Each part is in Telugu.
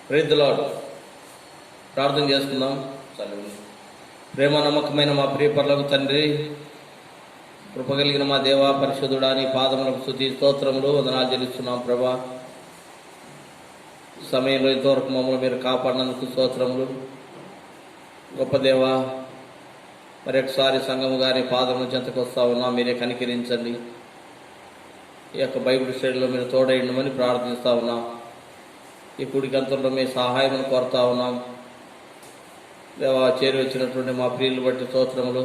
Praise the lord. ప్రార్థన చేసుకుందాం. ప్రేమ నమ్మకమైన మా ప్రియ పరలోక తండ్రి, కృప కలిగిన మా దేవ పరిశుద్ధుడా, నీ పాదములకు స్తుతి స్తోత్రములు వందనాలు చెల్లిస్తున్నాం ప్రభా. సమయంలో ఇంతవరకు మమ్మల్ని మీరు కాపాడినందుకు స్తోత్రములు. గొప్ప దేవ, మరి ఒకసారి సంఘము గారి పాదముల చెంతకు వస్తా ఉన్నాం. మీరే కనికరించండి. ఈ యొక్క బైబిల్ స్టడీలో మీరు తోడైండమని ప్రార్థిస్తూ ఉన్నాం. ఈ కుడికంతంలో మీ సహాయం కోరుతా ఉన్నాం దేవా. చేరి వచ్చినటువంటి మా ప్రియులు బట్టి స్తోత్రములు.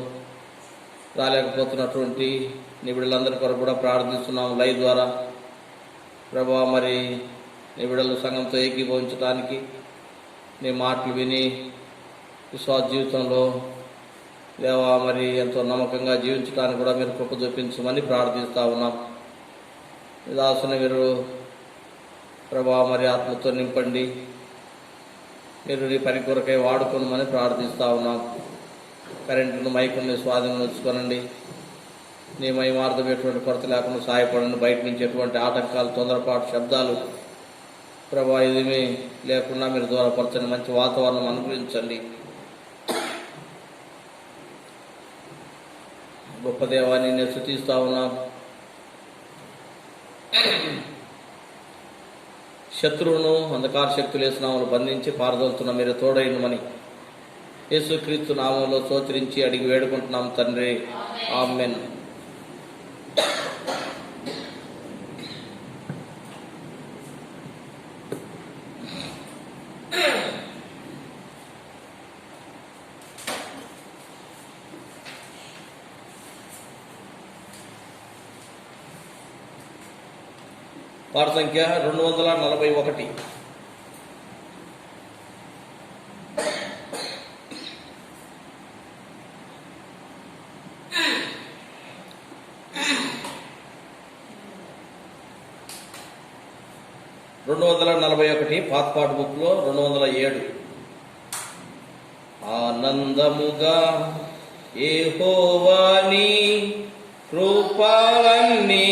రాలేకపోతున్నటువంటి నీ బిడ్డలందరి కొరకు కూడా ప్రార్థిస్తున్నాం లైవ్ ద్వారా ప్రభా. మరి నీ బిడ్డలు సంఘంతో ఏకీభవించడానికి నీ మాటలు విని విశ్వాస జీవితంలో దేవా మరి ఎంతో నమ్మకంగా జీవించడానికి కూడా మీరు కృప చూపించమని ప్రార్థిస్తూ ఉన్నాం. దాసుని మీరు ప్రభా మరి ఆత్మతో నింపండి. మీరు నీ పని కొరకై వాడుకోనమని ప్రార్థిస్తూ ఉన్నాం. కరెంటును మైకుని స్వాధీనం ఉంచుకోనండి. నీ మహిమార్థం ఎటువంటి కొరత లేకుండా సహాయపడండి. బయట నుంచి ఎటువంటి ఆటంకాలు, తొందరపాటు శబ్దాలు ప్రభా ఇదేమీ లేకుండా మీరు దూరపరచండి. మంచి వాతావరణం అనుగ్రహించండి. గొప్ప దేవాన్ని నేను స్తుతిస్తూ ఉన్నాం. శత్రువును అంధకార శక్తులు నామములు బంధించి పారదోలుతున్న మీరు తోడైనమని యేసుక్రీస్తు నామంలో స్తోత్రించి అడిగి వేడుకుంటున్నాం తండ్రి. ఆమేన్. పాట సంఖ్య 241. పాత బుక్ లో 207. ఆనందముగా యెహోవాని కృపలన్నీ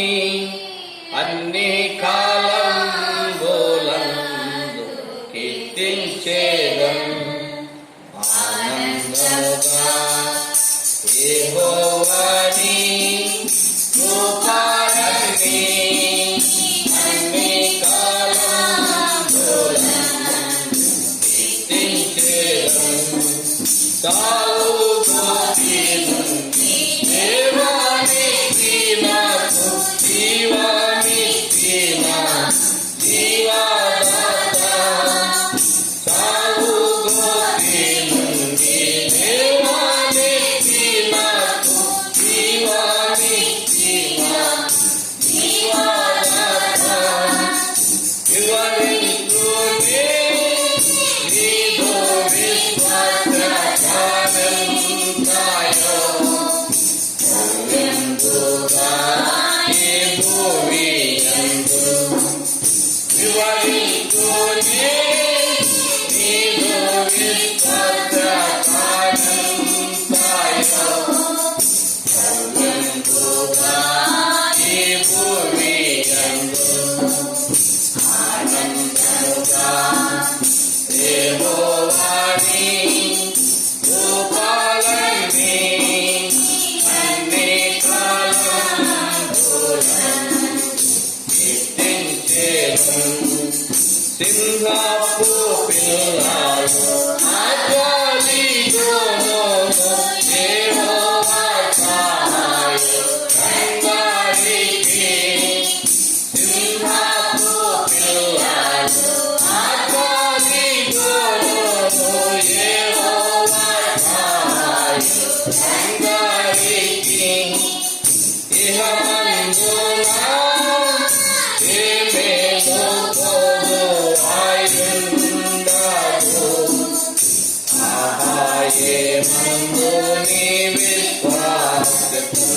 అన్ని కాలములందు కీర్తించేదను. ఆనందముగా యెహోవాని కృపలన్నీ అన్ని కాలములందు కీర్తించేదను. దేవానికి నాకు జీవానికి నా జీవదాత సాగు గోతి నుండి దేవానికి నాకు జీవానికి నా జీవదాత వివరించునే నీదో విశ్వాసకాలంతాయో ఎందుగా ఈ భూమియందు వివరించునే నీదో విశ్వాసకాలంతాయో ఎందుగా ఈ భూమియందు ఆనందముగా యెహోవాని కృపలన్నీ అన్ని కాలములందు కీర్తించేదను. సింహపు పిల్లలు ఆకలిగొను యెహోవా సహాయం అందరికీ. సింహపు పిల్లలు ఆకలిగొను యెహోవా సహాయం అందరికీ. ఇహమందున ఏమేలు తోడు ఆయుండదు. ఆహాయేమందు నీ విశ్వాసము.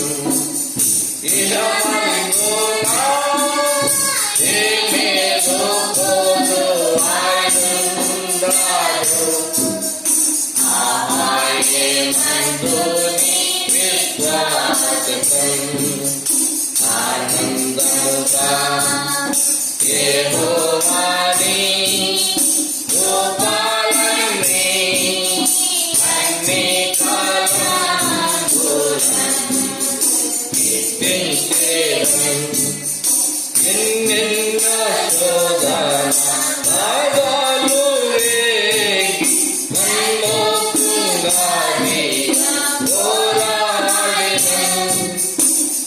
ఇహమందున ఏమేలు తోడు ఆయుండదు. ఆహాయేమందు నీ విశ్వాసము. ఆనందముగా యెహోవాని కృపలన్నీ ఎన్నెన్నో శోధన బాధలు రేగి నన్ను కృంగాడిన పోరాడినను.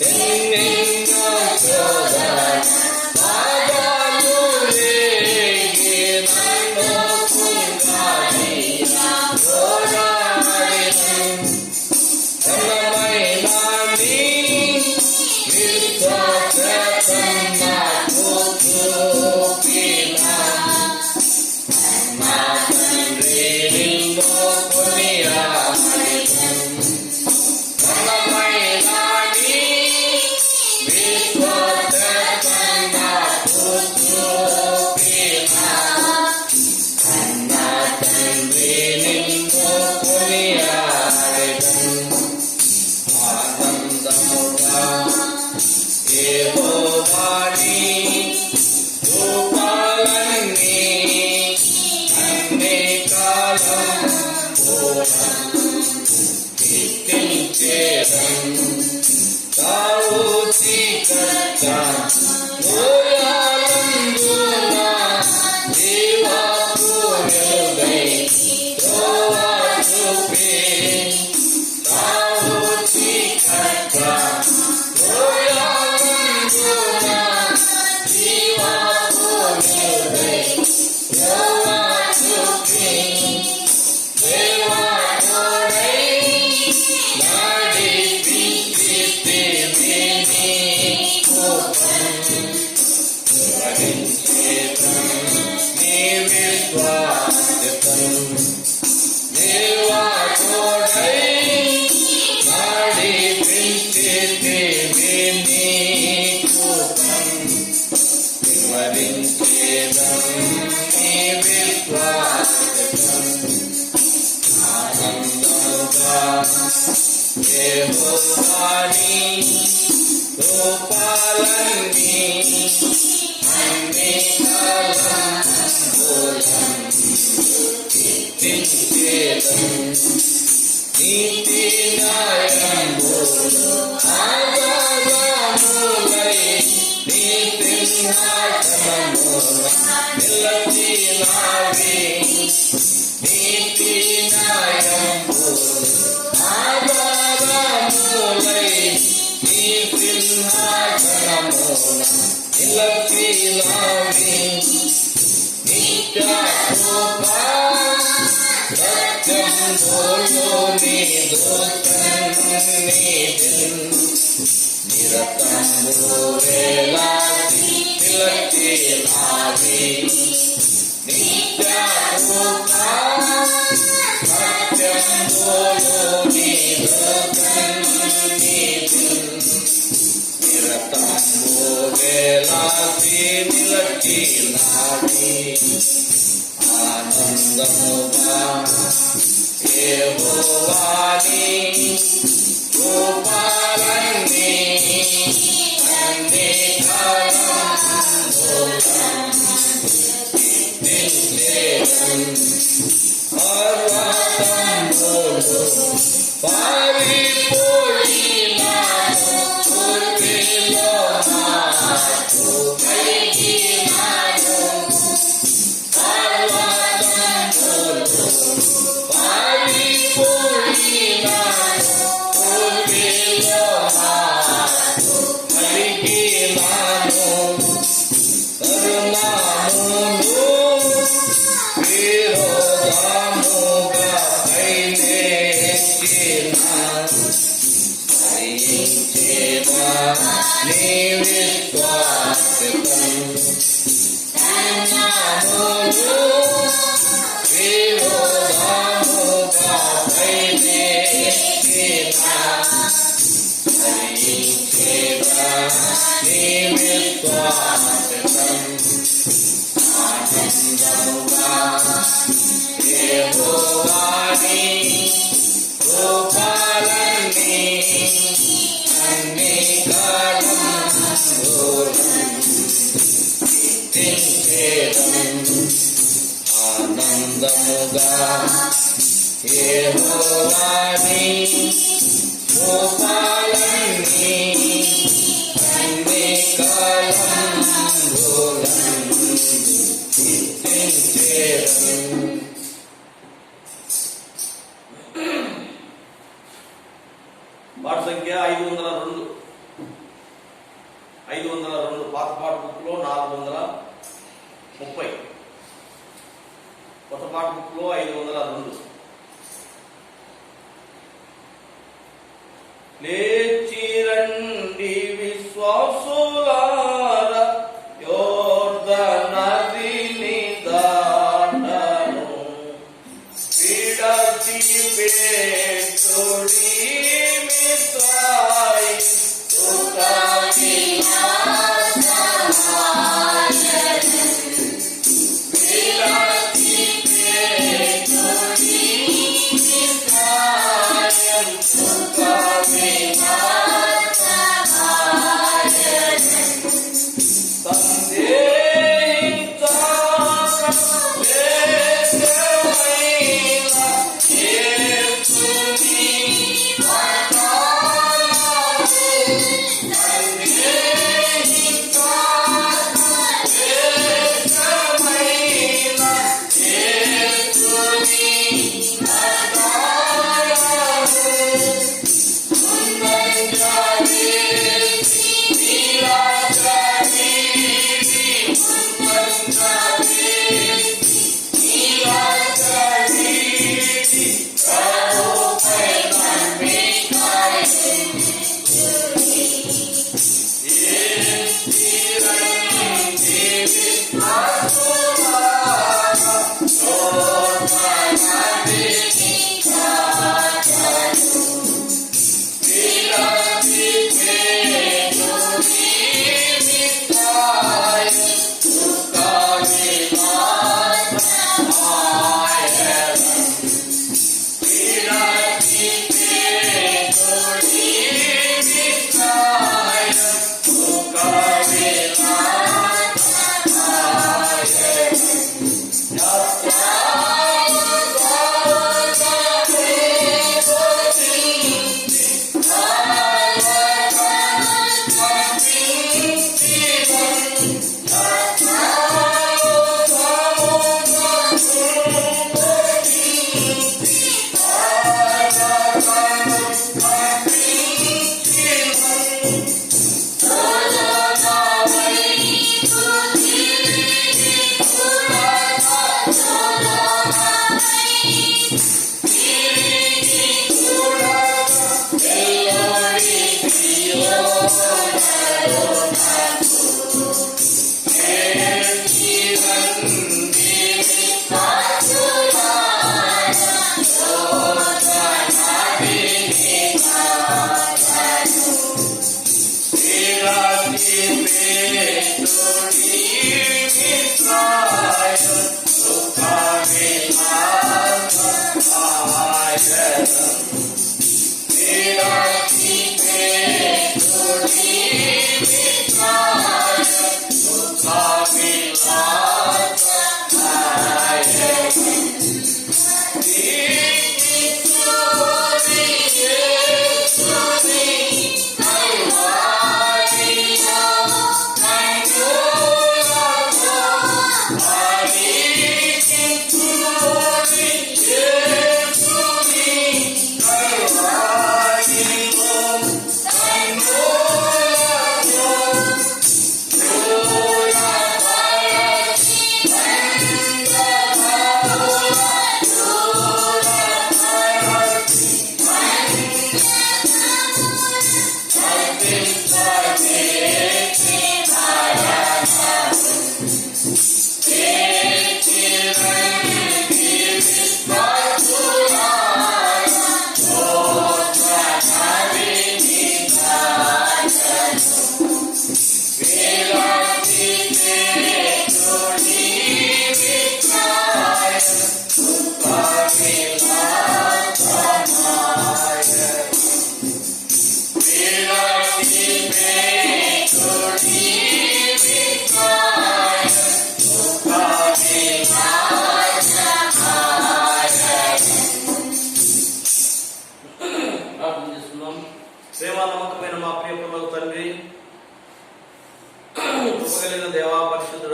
ఎన్నెన్నో శోధన బాధలు రేగి నన్ను కృంగాడిన పోరాడినను. ఘనమైన నీ విశ్వాసం నాకు చూపిన నా తండ్రి నిన్ను కొనియాడెదను. ఘనమైన నీ విశ్వాసం నాకు చూపిన నా తండ్రి నిన్ను కొనియాడెదను. ఆనందముగా యెహోవాని రూపాలన్నీ అన్ని కాలములను కీర్తించెదను. తావు చీకట లోయలందున జీవపు వెలుగై త్రోవ చూపి. తావు చీకట లోయలందున జీవపు వెలుగై త్రోవ చూపి. దేవా తోడై నడిపించితివి నీ కృపను. వివరించెదను నీ విశ్వాస్యతను. దేవా తోడై నడిపించితివి నీ కృపను. వివరించెదను నీ విశ్వాస్యతను. ఆనందముగా యెహోవాని రూపాలన్నీ అన్ని కాలములను కీర్తించెదను. నీతి న్యాయములు ఆధారములై నీ సింహాసనమున నిలచినావి. నీతి న్యాయములు ఆధారములై నీ సింహాసనమున నిలచినావి. నిత్య కృపా సత్యములు నీదు సన్నిధిని నిరతము వేలాది నిలచినావి. నిత్య కృపా సత్యములు నీదు సన్నిధిని నిరతము వేలాది నిలచినావి. ఆనందముగా యెహోవాని రూపాలన్నీ అన్ని కాలములను కీర్తించెదను. పర్వతములు పారిపోయిన ఊర్మిలో నాకు కలిగినాను. పర్వతములు పారిపోయిన ఊర్మిలో నాకు కలిగినాను. కరుణాములు విరోధముగా పైనెక్కిన సహించెదా నీ విశ్వాస్యతను. కరుణాములు విరోధముగా పైనెక్కిన సహించెదా నీ విశ్వాస్యతను. ఆనందముగా యెహోవాని రూపాలన్నీ అన్ని కాలములను కీర్తించెదను. ఆనందముగా యెహోవాని రూపాలన్నీ అన్ని కాలములను పాట సంఖ్య 502. 502 పాత పాట బుక్ లో 430, కొత్త పాట బుక్ లో 502. లేచి రండి విశ్వాసులార, యోర్దాను నదిని దాటను, విడచి పెట్టుడి మిత్రాయి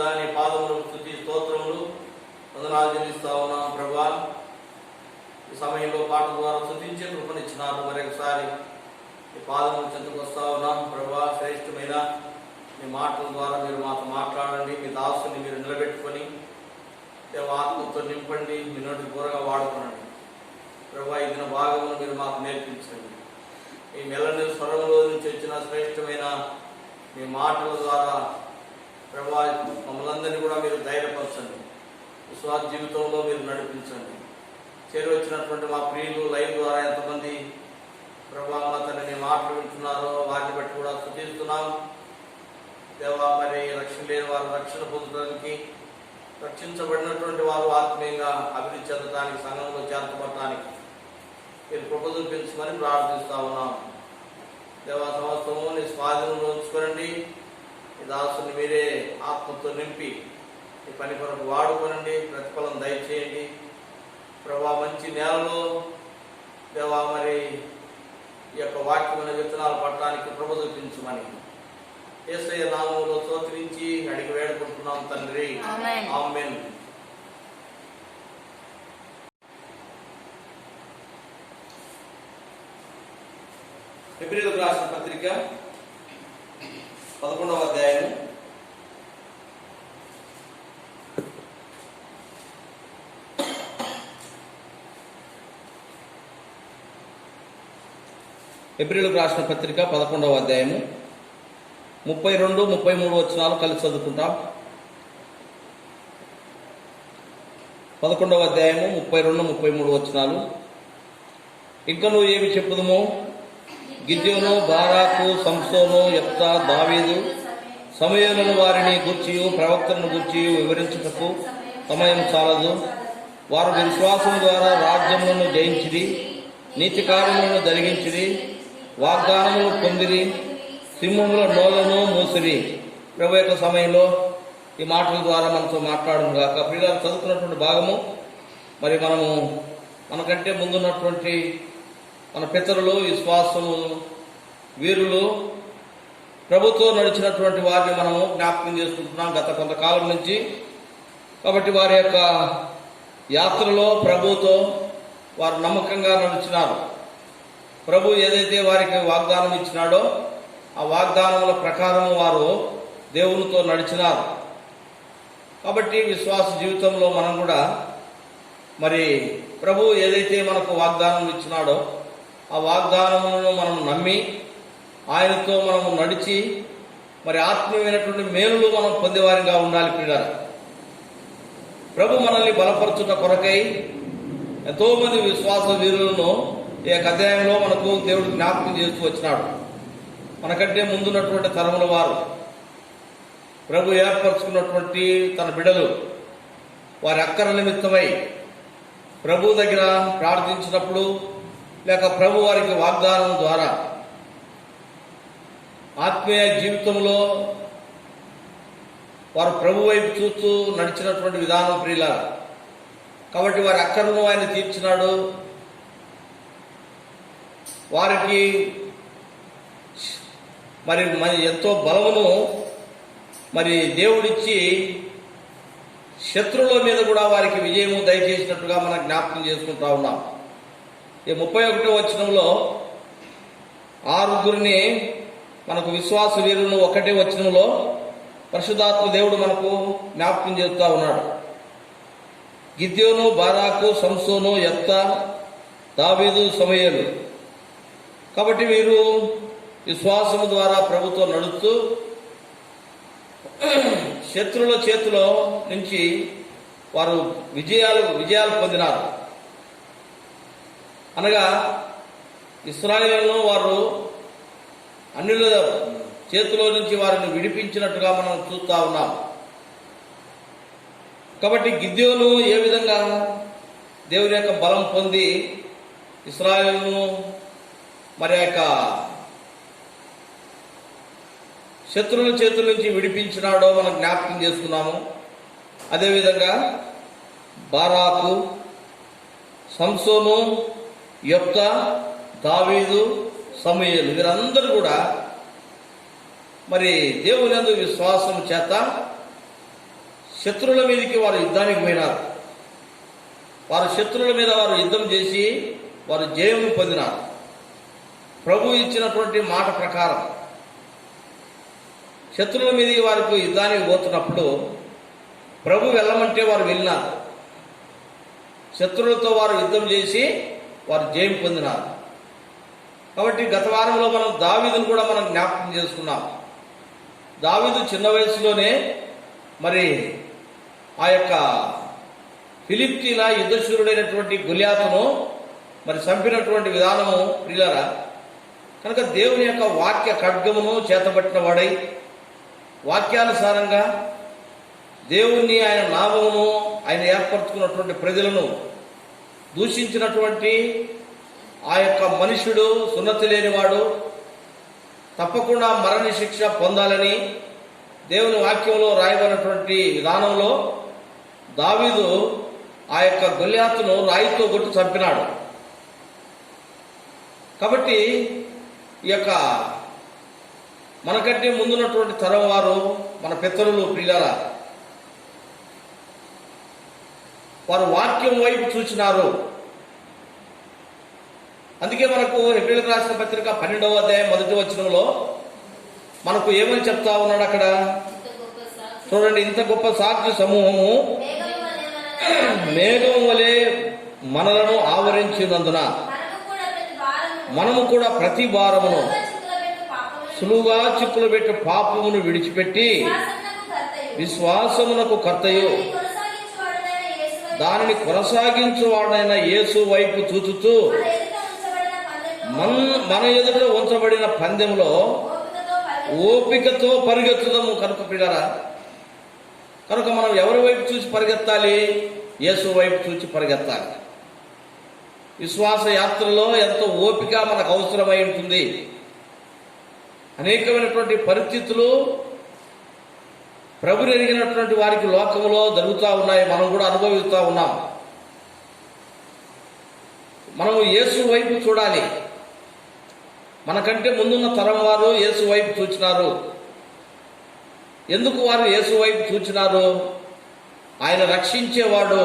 కూడా నీ పాదములు స్తుతి స్తోత్రములు వందనాలు చెల్లిస్తా ఉన్నాం ప్రభా. ఈ సమయంలో పాట ద్వారా స్తుతించే కృపనిచ్చినారు. మరొకసారి ఈ పాదములు చెంతకు వస్తా ఉన్నాం ప్రభా. శ్రేష్టమైన మీ మాటల ద్వారా మీరు మాతో మాట్లాడండి. మీ దాసుని మీరు నిలబెట్టుకొని ఆత్మతో నింపండి. మీ నోటి కూరగా వాడుకోనండి ప్రభా. ఈ దిన భాగమును మీరు మాకు నేర్పించండి. ఈ మెల్లని స్వరంలో నుంచి వచ్చిన శ్రేష్టమైన మీ మాటల ద్వారా ప్రభా మమ్మల్ని అందరినీ కూడా మీరు ధైర్యపరచండి. విశ్వాస జీవితంలో మీరు నడిపించండి. చేరువచ్చినటువంటి మా ప్రియులు లైవ్ ద్వారా ఎంతమంది ప్రభా మా తండ్రి మాటలు వింటున్నారో వాటిని బట్టి కూడా స్తుతిస్తున్నాం దేవా. మరి రక్షణ లేని వారు రక్షణ పొందడానికి, రక్షించబడినటువంటి వారు ఆత్మీయంగా అభివృద్ధి చెందడానికి, సంఘంలో చేర్చబడటానికి మీరు కృప చూపించమని ప్రార్థిస్తా ఉన్నాం దేవా. సంవత్సరము నీ స్వాధీనంలో ఉంచుకోనండి. ఈ దాసుని మీరే ఆత్మతో నింపి ఈ పని కొరకు వాడుకోనండి. ప్రతిఫలం దయచేయండి ప్రభా. మంచి నేలలో దేవా మరి ఈ యొక్క వాక్యమైన విత్తనాలు పట్టడానికి కృప చూపించమని యేసయ్య నామములో స్తోత్రించి అడిగి వేడుకుంటున్నాం తండ్రి. ఆమేన్. హెబ్రీయులకు రాసిన పత్రిక 11వ అధ్యాయం 11వ అధ్యాయము 32, 33 వచనాలు కలిసి చదువుకుంటాం. 11వ అధ్యాయము 32, 33 వచనాలు. ఇంకా నువ్వు ఏమి చెప్పుదుమో, గిద్యోను, బారాకు, సంసోను, యెఫ్తా, దావీదు, సమూయేలును వారిని గూర్చియు ప్రవక్తలను గూర్చియు వివరించుటకు సమయం చాలదు. వారు విశ్వాసం ద్వారా రాజ్యములను జయించిరి, నీతి కార్యములను జరిగించిరి, వాగ్దానములు పొందిరి, సింహముల నోలను మూసిరి. ప్రభు యొక్క సమయంలో ఈ మాటల ద్వారా మనతో మాట్లాడము గాక. ప్రియులారా, చదువుతున్నటువంటి భాగము మరి మనకంటే ముందున్నటువంటి మన పితరులు, విశ్వాసము వీరులు, ప్రభుతో నడిచినటువంటి వారిని మనము జ్ఞాపకం చేసుకుంటున్నాం గత కొంతకాలం నుంచి. కాబట్టి వారి యొక్క యాత్రలో ప్రభుతో వారు నమ్మకంగా నడిచినారు. ప్రభు ఏదైతే వారికి వాగ్దానం ఇచ్చినాడో ఆ వాగ్దానముల ప్రకారం వారు దేవునితో నడిచినారు. కాబట్టి విశ్వాస జీవితంలో మనం కూడా మరి ప్రభు ఏదైతే మనకు వాగ్దానం ఇచ్చినాడో ఆ వాగ్దానములను మనం నమ్మి ఆయనతో మనము నడిచి మరి ఆత్మీయమైనటువంటి మేలులు మనం పొందేవారిగా ఉండాలి. ప్రియులారా, ప్రభు మనల్ని బలపరచుట కొరకై ఎంతో మంది విశ్వాస వీరులను ఈ యొక్క అధ్యాయంలో మనకు దేవుడు జ్ఞాపకం చేస్తూ వచ్చినాడు. మనకంటే ముందున్నటువంటి తరముల వారు, ప్రభు ఏర్పరచుకున్నటువంటి తన బిడ్డలు, వారి అక్కర నిమిత్తమై ప్రభు దగ్గర ప్రార్థించినప్పుడు లేక ప్రభు వారికి వాగ్దానం ద్వారా ఆత్మీయ జీవితంలో వారు ప్రభు వైపు చూస్తూ నడిచినటువంటి విధానం ప్రియులారా. కాబట్టి వారి అక్కరను ఆయన తీర్చినాడు. వారికి మరి ఎంతో బలమును మరి దేవుడిచ్చి శత్రువుల మీద కూడా వారికి విజయము దయచేసినట్టుగా మనం జ్ఞాపకం చేసుకుంటా ఉన్నాం. ఈ 31వ వచనంలో 6 మనకు విశ్వాస వీరులను 1వ వచనంలో పరిశుద్ధాత్మ దేవుడు మనకు జ్ఞాపకం చేస్తూ ఉన్నాడు. గిద్యోను, బారాకు, సంసోను, యెఫ్తా, దావీదు, సమూయేలు. కాబట్టి వీరు విశ్వాసము ద్వారా ప్రభుతో నడుస్తూ శత్రువుల చేతిలో నుంచి వారు విజయాలు పొందినారు. అనగా ఇశ్రాయేలును వారు అన్యుల చేతిలో నుంచి వారిని విడిపించినట్టుగా మనం చూస్తూ ఉన్నాం. కాబట్టి గిద్యోను ఏ విధంగా దేవుని యొక్క బలం పొంది ఇశ్రాయేలును మరి యొక్క శత్రువుల చేతుల నుంచి విడిపించినాడో మనం జ్ఞాపకం చేసుకున్నాము. అదేవిధంగా బారాకు, సంసోను, యెఫ్తా, దావీదు, సమూయేలు వీరందరూ కూడా మరి దేవుని యందు విశ్వాసం చేత శత్రువుల మీదకి వారు యుద్ధానికి పోయినారు. వారు శత్రువుల మీద వారు యుద్ధం చేసి వారు జయం పొందినారు. ప్రభు ఇచ్చినటువంటి మాట ప్రకారం శత్రువుల మీదకి వారికి యుద్ధానికి పోతున్నప్పుడు ప్రభు వెళ్ళమంటే వారు వెళ్ళినారు. శత్రువులతో వారు యుద్ధం చేసి వారు జయం పొందినారు. కాబట్టి గత వారంలో మనం దావీదును కూడా మనం జ్ఞాపకం చేసుకున్నాం. దావీదు చిన్న వయసులోనే మరి ఆ యొక్క ఫిలిష్తీయుల యుద్ధశూరుడైనటువంటి గొలియాతును మరి చంపినటువంటి విధానము ప్రియులారా. కనుక దేవుని యొక్క వాక్య ఖడ్గమును చేతబట్టిన వాడై వాక్యానుసారంగా దేవుణ్ణి, ఆయన నామమును, ఆయన ఏర్పరచుకున్నటువంటి ప్రజలను దూషించినటువంటి ఆ యొక్క మనుషుడు, సున్నతి లేనివాడు, తప్పకుండా మరణ శిక్ష పొందాలని దేవుని వాక్యంలో రాయబడినటువంటి విధానంలో దావీదు ఆ యొక్క గొలియాతును రాయితో కొట్టి చంపినాడు. కాబట్టి ఈ యొక్క మనకంటే ముందున్నటువంటి తరం వారు, మన పితరులు ప్రియులారా, వారు వాక్యం వైపు చూచినారు. అందుకే మనకు హెబ్రీయులకు రాసిన పత్రిక 12వ అధ్యాయం 1వ వచనంలో మనకు ఏమని చెప్తా ఉన్నాడు అక్కడ చూడండి. ఇంత గొప్ప సాక్షి సమూహము మేఘం వలె మనలను ఆవరించినందున మనము కూడా ప్రతి భారమును సులువుగా చిక్కులు పెట్టి పాపమును విడిచిపెట్టి విశ్వాసమునకు కర్తయు దానిని కొనసాగించువాడైన యేసు వైపు చూచుతూ మన ఎదుట ఉంచబడిన పందెంలో ఓపికతో పరిగెత్తుదాము. కనుక పిల్లరా, కనుక మనం ఎవరి వైపు చూసి పరిగెత్తాలి? యేసు వైపు చూసి పరిగెత్తాలి. విశ్వాస యాత్రలో ఎంతో ఓపిక మనకు అవసరమై ఉంటుంది. అనేకమైనటువంటి పరిస్థితులు ప్రభుని ఎరిగినటువంటి వారికి లోకంలో జరుగుతూ ఉన్నాయి. మనం కూడా అనుభవిస్తూ ఉన్నాం. మనము యేసు వైపు చూడాలి. మనకంటే ముందున్న తరం వారు యేసు వైపు చూచినారు. ఎందుకు వారు యేసు వైపు చూచినారు? ఆయన రక్షించేవాడు.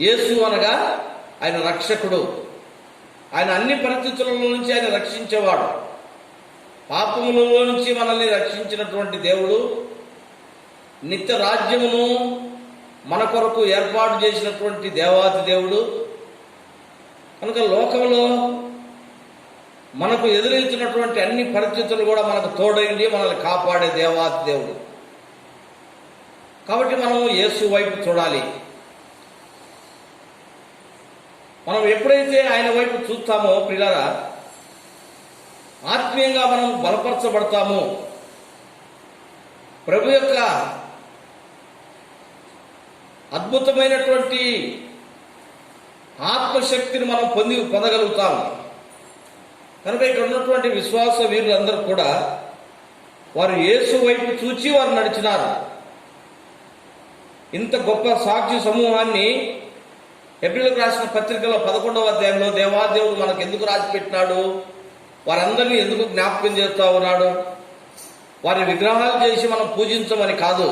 యేసు అనగా ఆయన రక్షకుడు. ఆయన అన్ని పరిస్థితుల నుంచి ఆయన రక్షించేవాడు. పాపములలో నుంచి మనల్ని రక్షించినటువంటి దేవుడు, నిత్య రాజ్యమును మన కొరకు ఏర్పాటు చేసినటువంటి దేవాతి దేవుడు. కనుక లోకంలో మనకు ఎదురెళ్తున్నటువంటి అన్ని పరిస్థితులు కూడా మనకు తోడైంది, మనల్ని కాపాడే దేవాతి దేవుడు. కాబట్టి మనం యేసు వైపు చూడాలి. మనం ఎప్పుడైతే ఆయన వైపు చూస్తామో ప్రియులారా, ఆత్మీయంగా మనం బలపరచబడతాము. ప్రభు యొక్క అద్భుతమైనటువంటి ఆత్మశక్తిని మనం పొందగలుగుతాం. కనుక ఇక్కడ ఉన్నటువంటి విశ్వాస వీరులందరూ కూడా వారు యేసు వైపు చూచి వారు నడిచినారు. ఇంత గొప్ప సాక్షి సమూహాన్ని హెబ్రీయులకు రాసిన పత్రికలో 11వ అధ్యాయంలో దేవాదేవుడు మనకు ఎందుకు రాసి పెట్టినాడు? వారందరినీ ఎందుకు జ్ఞాపకం చేస్తూ ఉన్నాడు? వారి విగ్రహాలు చేసి మనం పూజించమని కాదు,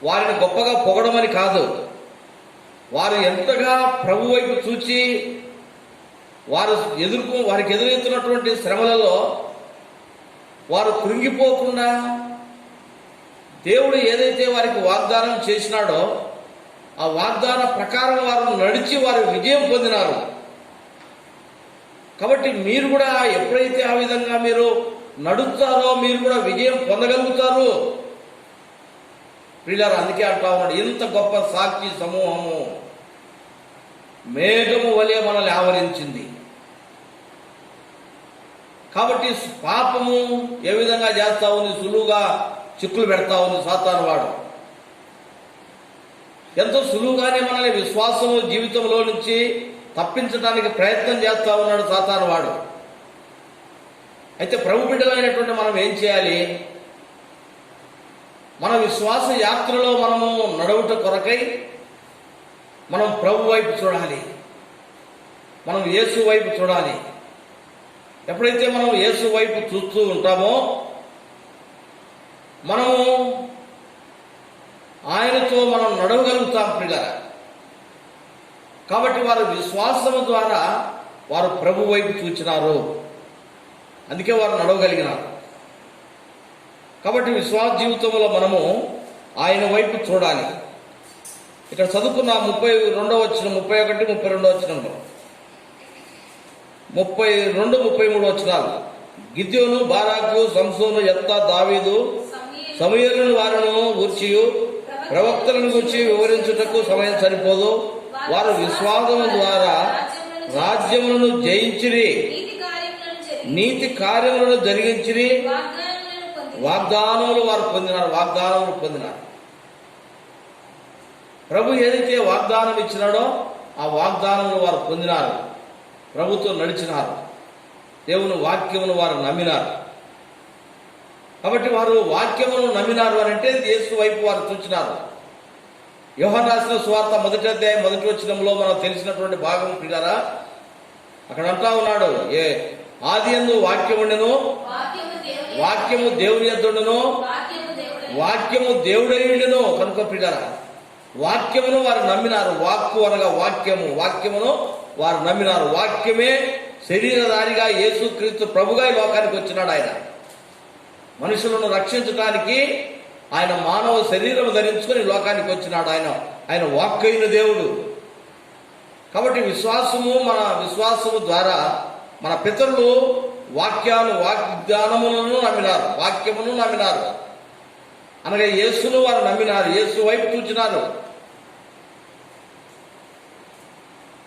వారిని గొప్పగా పొగడమని కాదు, వారు ఎంతగా ప్రభు వైపు చూచి వారికి ఎదురవుతున్నటువంటి శ్రమలలో వారు కృంగిపోకుండా దేవుడు ఏదైతే వారికి వాగ్దానం చేసినాడో ఆ వాగ్దాన ప్రకారం వారు నడిచి వారు విజయం పొందినారు. కాబట్టి మీరు కూడా ఎప్పుడైతే ఆ విధంగా మీరు నడుస్తారో మీరు కూడా విజయం పొందగలుగుతారు. ప్రియులారా, అందుకే అంటా ఉన్నాడు, ఇంత గొప్ప సాక్షి సమూహము మేఘము వలె మనల్ని ఆవరించింది. కాబట్టి పాపము ఏ విధంగా చేస్తా ఉంది? సులువుగా చిక్కులు పెడతా ఉంది సాతాను వాడు. ఎంతో సులువుగానే మనల్ని విశ్వాసము జీవితంలో నుంచి తప్పించడానికి ప్రయత్నం చేస్తా ఉన్నాడు సాతాను వాడు. అయితే ప్రభు బిడ్డలైనటువంటి మనం ఏం చేయాలి? మన విశ్వాస యాత్రలో మనము నడవుట కొరకై మనం ప్రభు వైపు చూడాలి. మనం యేసు వైపు చూడాలి. ఎప్పుడైతే మనం యేసు వైపు చూస్తూ ఉంటామో మనము ఆయనతో మనం నడవగలుగుతాం ప్రియులారా. కాబట్టి వారు విశ్వాసము ద్వారా వారు ప్రభు వైపు చూచినారు, అందుకే వారు నడవగలిగినారు. కాబట్టి విశ్వాస జీవితంలో మనము ఆయన వైపు చూడాలి. ఇక్కడ చదువుకున్న 32వ వచనం, 31, 32వ వచనంలో, 32, 33 వచనాలు. గిద్యోను, బారాకు, సంసోను, యెఫ్తా, దావీదు, సమూయేలు వారిని గూర్చి ప్రవక్తలను గూర్చి వివరించుటకు సమయం సరిపోదు. వారు విశ్వాసము ద్వారా రాజ్యములను జయించిరి, నీతి కార్యములను జరిగించిరి, వాగ్దానములు వారు పొందినారు. ప్రభు ఏదైతే వాగ్దానం ఇచ్చినాడో ఆ వాగ్దానములు వారు పొందినారు, ప్రభుతో నడిచినారు, దేవుని వాక్యమును వారు నమ్మినారు. కాబట్టి వారు వాక్యమును నమ్మినారు అని అంటే యేసు వైపు వారు చూచినారు. యోహాను రాసిన సువార్త 1వ అధ్యాయం 1వ వచనంలో మనకు తెలిసినటువంటి భాగం ప్రియులారా, అక్కడ అంటా ఉన్నాడు, ఆదియందు వాక్యము ఉండెను, వాక్యము దేవుని యొద్ద ఉండెను, వాక్యము దేవుడై ఉండెను. కనుక ప్రియులారా, వాక్యమును వారు నమ్మినారు. వాక్కు అనగా వాక్యమును వారు నమ్మినారు. వాక్యమే శరీరధారిగా యేసుక్రీస్తు ప్రభుగా ఈ లోకానికి వచ్చినాడు. ఆయన మనుషులను రక్షించడానికి ఆయన మానవ శరీరం ధరించుకొని లోకానికి వచ్చినాడు. ఆయన వాక్కైన దేవుడు. కాబట్టి మన విశ్వాసము ద్వారా మన పితరులు వాగ్దానములను నమ్మినారు, వాక్యమును నమ్మినారు. అనగా యేసును వారు నమ్మినారు, యేసు వైపు చూచినారు.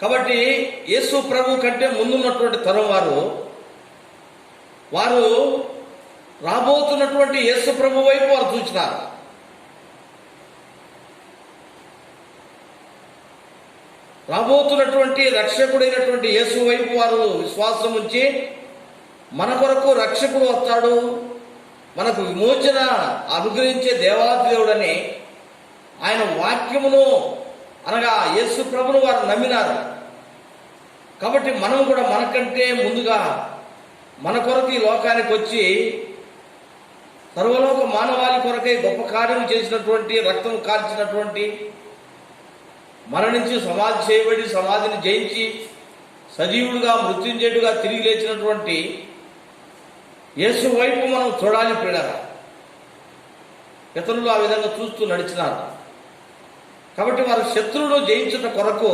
కాబట్టి యేసు ప్రభు కంటే ముందున్నటువంటి తరం వారు రాబోతున్నటువంటి యేసు ప్రభు వైపు వారు చూచినారు. రాబోతున్నటువంటి రక్షకుడైనటువంటి యేసు వైపు వారు విశ్వాసం ఉంచి, మన కొరకు రక్షకుడు వస్తాడు, మనకు విమోచన అనుగ్రహించే దేవాది దేవుడని ఆయన వాక్యమును అనగా యేసు ప్రభును వారు నమ్మినారు. కాబట్టి మనం కూడా మనకంటే ముందుగా మన కొరకు ఈ లోకానికి వచ్చి సర్వలోక మానవాళి కొరకై గొప్ప కార్యం చేసినటువంటి, రక్తం కార్చినటువంటి, మరణించి సమాధి చేయబడి సమాధిని జయించి సజీవుడుగా మృత్యుంజయుడుగా తిరిగి లేచినటువంటి యేసు వైపు మనం చూడాలి ప్రియులారా. పితరులు ఆ విధంగా చూస్తూ నడిచినారు. కాబట్టి వారు శత్రువును జయించుట కొరకు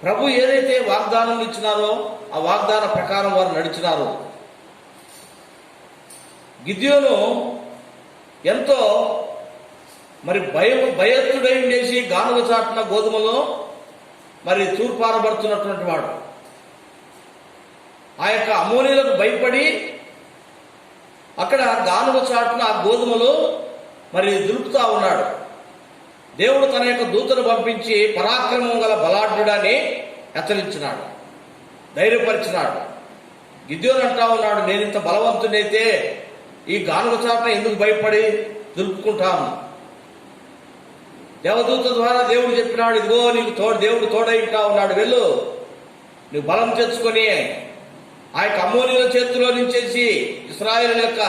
ప్రభు ఏదైతే వాగ్దానం ఇచ్చినారో ఆ వాగ్దాన ప్రకారం వారు నడిచినారు. గిద్యోను ఎంతో భయత్తుడై ఉండేసి గానుగ చాటున గోధుమలో తూర్పారబడుతున్నటువంటి వాడు. ఆ యొక్క అమోనీలకు భయపడి అక్కడ గానుగ చాటున ఆ గోధుమలు దులుపుతా ఉన్నాడు. దేవుడు తన యొక్క దూతను పంపించి పరాక్రమం గల బలాఢ్యుడని హెచ్చరించినాడు, ధైర్యపరిచినాడు. గిద్యోను అంటా ఉన్నాడు, నేను ఇంత బలవంతుడైతే ఈ గానుగ చాటున ఎందుకు భయపడి దులుపుకుంటాను? దేవదూత ద్వారా దేవుడు చెప్పినాడు, ఇదిగో నీకు దేవుడు తోడైంటా ఉన్నాడు, వెళ్ళు, నువ్వు బలం తెచ్చుకొని ఆ యొక్క అమ్మోనీల చేతిలో నుంచేసి ఇశ్రాయేలు యొక్క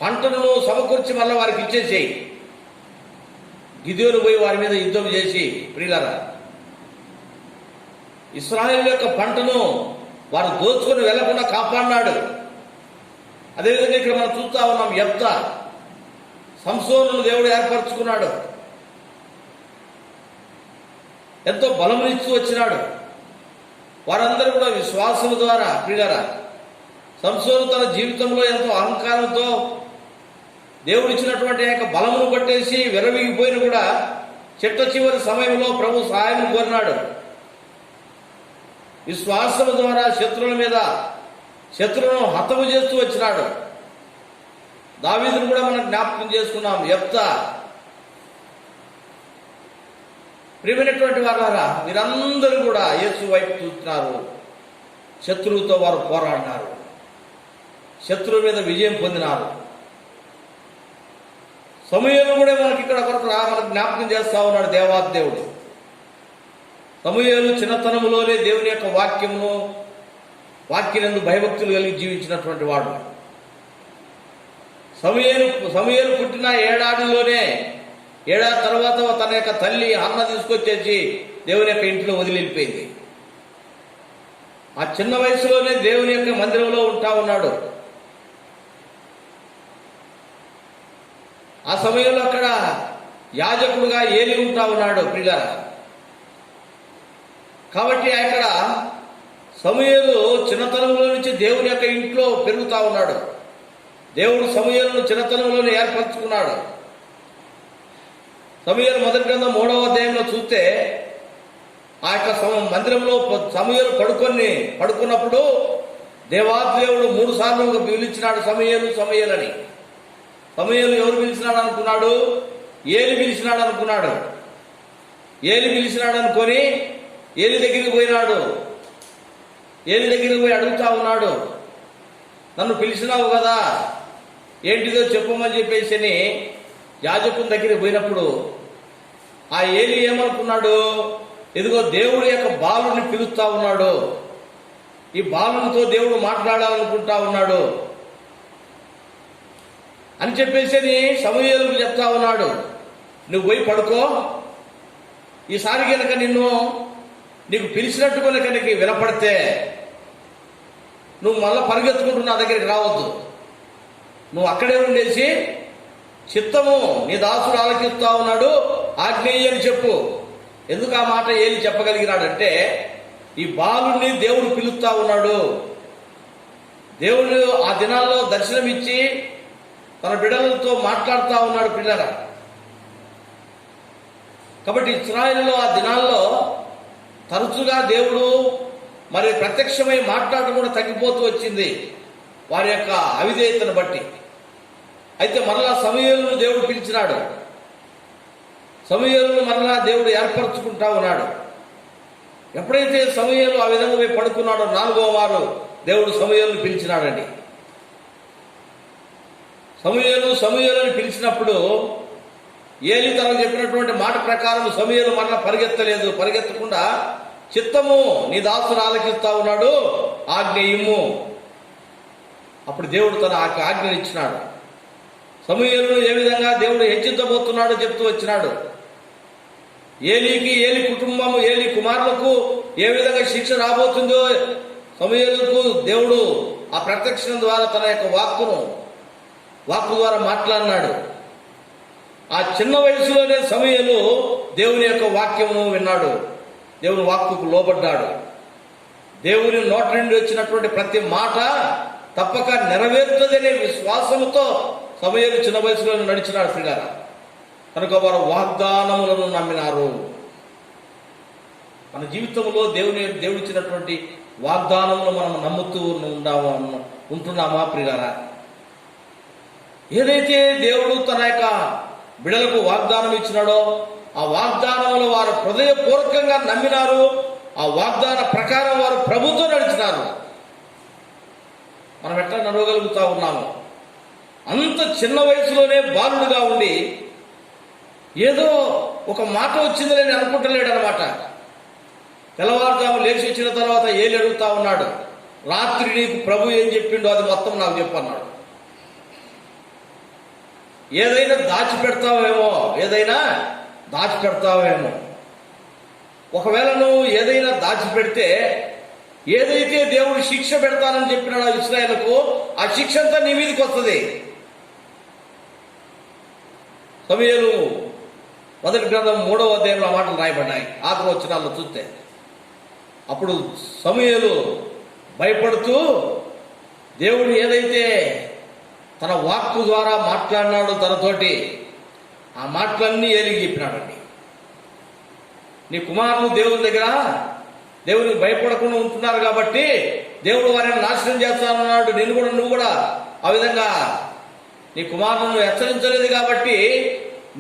పంటను సమకూర్చి మళ్ళీ వారికి ఇచ్చేసేయి. గిద్యోను పోయి వారి మీద యుద్ధం చేసి ప్రియులారా ఇశ్రాయేలు యొక్క పంటను వారు దోచుకొని వెళ్లకుండా కాపాడినాడు. అదేవిధంగా ఇక్కడ మనం చూస్తా ఉన్నాం, యెఫ్తా, సంసోనును దేవుడు ఏర్పరచుకున్నాడు, ఎంతో బలమునిస్తూ వచ్చినాడు. వారందరూ కూడా విశ్వాసము ద్వారా ప్రియులారా, సంసోను తన జీవితంలో ఎంతో అహంకారంతో దేవుడు ఇచ్చినటువంటి యొక్క బలమును పట్టేసి విరవిగిపోయిన కూడా చిట్ట చివరి సమయంలో ప్రభు సహాయం కోరినాడు. విశ్వాసము ద్వారా శత్రువును హతము చేస్తూ వచ్చినాడు. దావీదును కూడా మనం జ్ఞాపకం చేసుకున్నాం. యెఫ్తా, ప్రియమైనటువంటి వారారా, వీరందరూ కూడా యేసు వైపు చూస్తున్నారు. శత్రువుతో వారు పోరాడినారు, శత్రువు మీద విజయం పొందినారు. సమూయేలు కూడా మనకి ఇక్కడ మనకు జ్ఞాపకం చేస్తా ఉన్నాడు దేవాది దేవుడు. సమూయేలు చిన్నతనములోనే దేవుని యొక్క వాక్యనందు భయభక్తులు కలిగి జీవించినటువంటి వాడు. సమూయేలు పుట్టిన ఏడాది తర్వాత తన యొక్క తల్లి అన్న తీసుకొచ్చేసి దేవుని యొక్క ఇంట్లో వదిలి వెళ్ళిపోయింది. ఆ చిన్న వయసులోనే దేవుని యొక్క మందిరంలో ఉంటా ఉన్నాడు. ఆ సమయంలో అక్కడ యాజకుడుగా ఏలి ఉంటా ఉన్నాడు ప్రియులారా. కాబట్టి అక్కడ సమూయేలు చిన్నతనంలో నుంచి దేవుని యొక్క ఇంట్లో పెరుగుతా ఉన్నాడు. దేవుడు సమూయేలును చిన్నతనంలోనే ఏర్పరచుకున్నాడు. సమూయేలు మొదటి గ్రంథం 3వ అధ్యాయంలో చూస్తే ఆ యొక్క మందిరంలో సమూయేలు పడుకున్నప్పుడు దేవాదేవుడు 3 సార్లు పిలిచినాడు సమూయేలు సమూయేలు అని. సమూయేలు ఎవరు పిలిచినాడు అనుకున్నాడు? ఏలి పిలిచినాడు అనుకున్నాడు. ఏలి పిలిచినాడు అనుకొని ఏలి దగ్గరికి పోయినాడు. ఏలి దగ్గరికి పోయి అడుగుతా ఉన్నాడు, నన్ను పిలిచినావు కదా, ఏంటిదో చెప్పమని చెప్పేసి అని యాజకుని దగ్గరికి పోయినప్పుడు ఆ ఏలి ఏమనుకున్నాడు? ఇదిగో దేవుడి యొక్క బాలుని పిలుస్తా ఉన్నాడు, ఈ బాలునితో దేవుడు మాట్లాడాలనుకుంటా ఉన్నాడు అని చెప్పేసి సమూయేలుకు చెప్తా ఉన్నాడు. నువ్వు పోయి పడుకో, ఈసారి కనుక నీకు పిలిచినట్టు కనుక నీకు వినపడితే నువ్వు మళ్ళీ పరిగెత్తుకుంటూ నా దగ్గరికి రావద్దు, నువ్వు అక్కడే ఉండేసి చిత్తము నీ దాసుడు ఆలకిస్తా ఉన్నాడు ఆజ్ఞేయ అని చెప్పు. ఎందుకు ఆ మాట ఏలి చెప్పగలిగినాడంటే ఈ బాలుని దేవుడు పిలుస్తా ఉన్నాడు. దేవుడు ఆ దినాల్లో దర్శనమిచ్చి తన బిడ్డలతో మాట్లాడుతూ ఉన్నాడు పిల్లల. కాబట్టి ఇశ్రాయేలులో ఆ దినాల్లో తరచుగా దేవుడు మరి ప్రత్యక్షమై మాట్లాడటం కూడా తగ్గిపోతూ వచ్చింది వారి యొక్క అవిధేయతను బట్టి. అయితే మరలా సమూయేలును దేవుడు పిలిచినాడు. సమూయేలును మరలా దేవుడు ఏర్పరచుకుంటా ఉన్నాడు. ఎప్పుడైతే సమూయేలు ఆ విధంగా పోయి పడుకున్నాడో 4వ వారు దేవుడు సమూయేలును పిలిచినాడండి. సమూయేలుని పిలిచినప్పుడు ఏలి తనకు చెప్పినటువంటి మాట ప్రకారం సమూయేలు మరలా పరిగెత్తకుండా చిత్తము నీ దాసుడు ఆలకిస్తా ఉన్నాడు ఆజ్ఞ ఇమ్ము. అప్పుడు దేవుడు తన ఆజ్ఞను ఇచ్చినాడు. సమూయేలును ఏ విధంగా దేవుడు హెచ్చించబోతున్నాడో చెప్తూ వచ్చినాడు. ఏలి కుటుంబము ఏలి కుమారులకు ఏ విధంగా శిక్ష రాబోతుందో సమూయేలుకు దేవుడు ఆ ప్రత్యక్షం ద్వారా తన యొక్క వాక్కు ద్వారా మాట్లాడినాడు. ఆ చిన్న వయసులోనే సమూయేలు దేవుని యొక్క వాక్యమును విన్నాడు, దేవుని వాక్కుకు లోబడ్డాడు. దేవుని నోటి నుండి వచ్చినటువంటి ప్రతి మాట తప్పక నెరవేరుతుందనే విశ్వాసంతో సమూయేలు చిన్న వయసులోనే నడిచినాడు ప్రియులారా. కనుక వారు వాగ్దానములను నమ్మినారు. మన జీవితంలో దేవుడు ఇచ్చినటువంటి వాగ్దానములు మనం నమ్ముతూ ఉంటున్నామా ప్రియులారా? ఏదైతే దేవుడు తన యొక్క బిడ్డలకు వాగ్దానం ఇచ్చినాడో ఆ వాగ్దానములు వారు హృదయపూర్వకంగా నమ్మినారు. ఆ వాగ్దాన ప్రకారం వారు ప్రభుత్వం నడిచినారు. మనం ఎట్లా నడవగలుగుతా ఉన్నాము? అంత చిన్న వయసులోనే బాలుడుగా ఉండి ఏదో ఒక మాట వచ్చిందని అనుకుంటలేడు అనమాట. తెల్లవారుజాము లేచి వచ్చిన తర్వాత ఏలి అడుగుతా ఉన్నాడు, రాత్రి నీకు ప్రభు ఏం చెప్పిండో అది మొత్తం నాకు చెప్పన్నాడు. ఏదైనా దాచిపెడతావేమో. ఒకవేళ నువ్వు ఏదైనా దాచిపెడితే ఏదైతే దేవుడు శిక్ష పెడతానని చెప్పినాడు ఇశ్రాయేలుకు ఆ శిక్ష అంతా నీ మీదకి వస్తుంది. సమూయేలు మొదటి గ్రంథం 3వ అధ్యాయంలో ఆ మాటలు రాయబడ్డాయి. ఆఖరి వచనాల్లో చూస్తే అప్పుడు సమూయేలు భయపడుతూ దేవుడు ఏదైతే తన వాక్కు ద్వారా మాట్లాడినాడు తనతోటి ఆ మాటలన్నీ ఏలికి చెప్పినాడండి. నీ కుమారులు దేవుని దగ్గర దేవునికి భయపడకుండా ఉంటున్నారు కాబట్టి దేవుడు వారిని నాశనం చేస్తానన్నాడు. నువ్వు కూడా ఆ విధంగా నీ కుమారులను హెచ్చరించలేదు కాబట్టి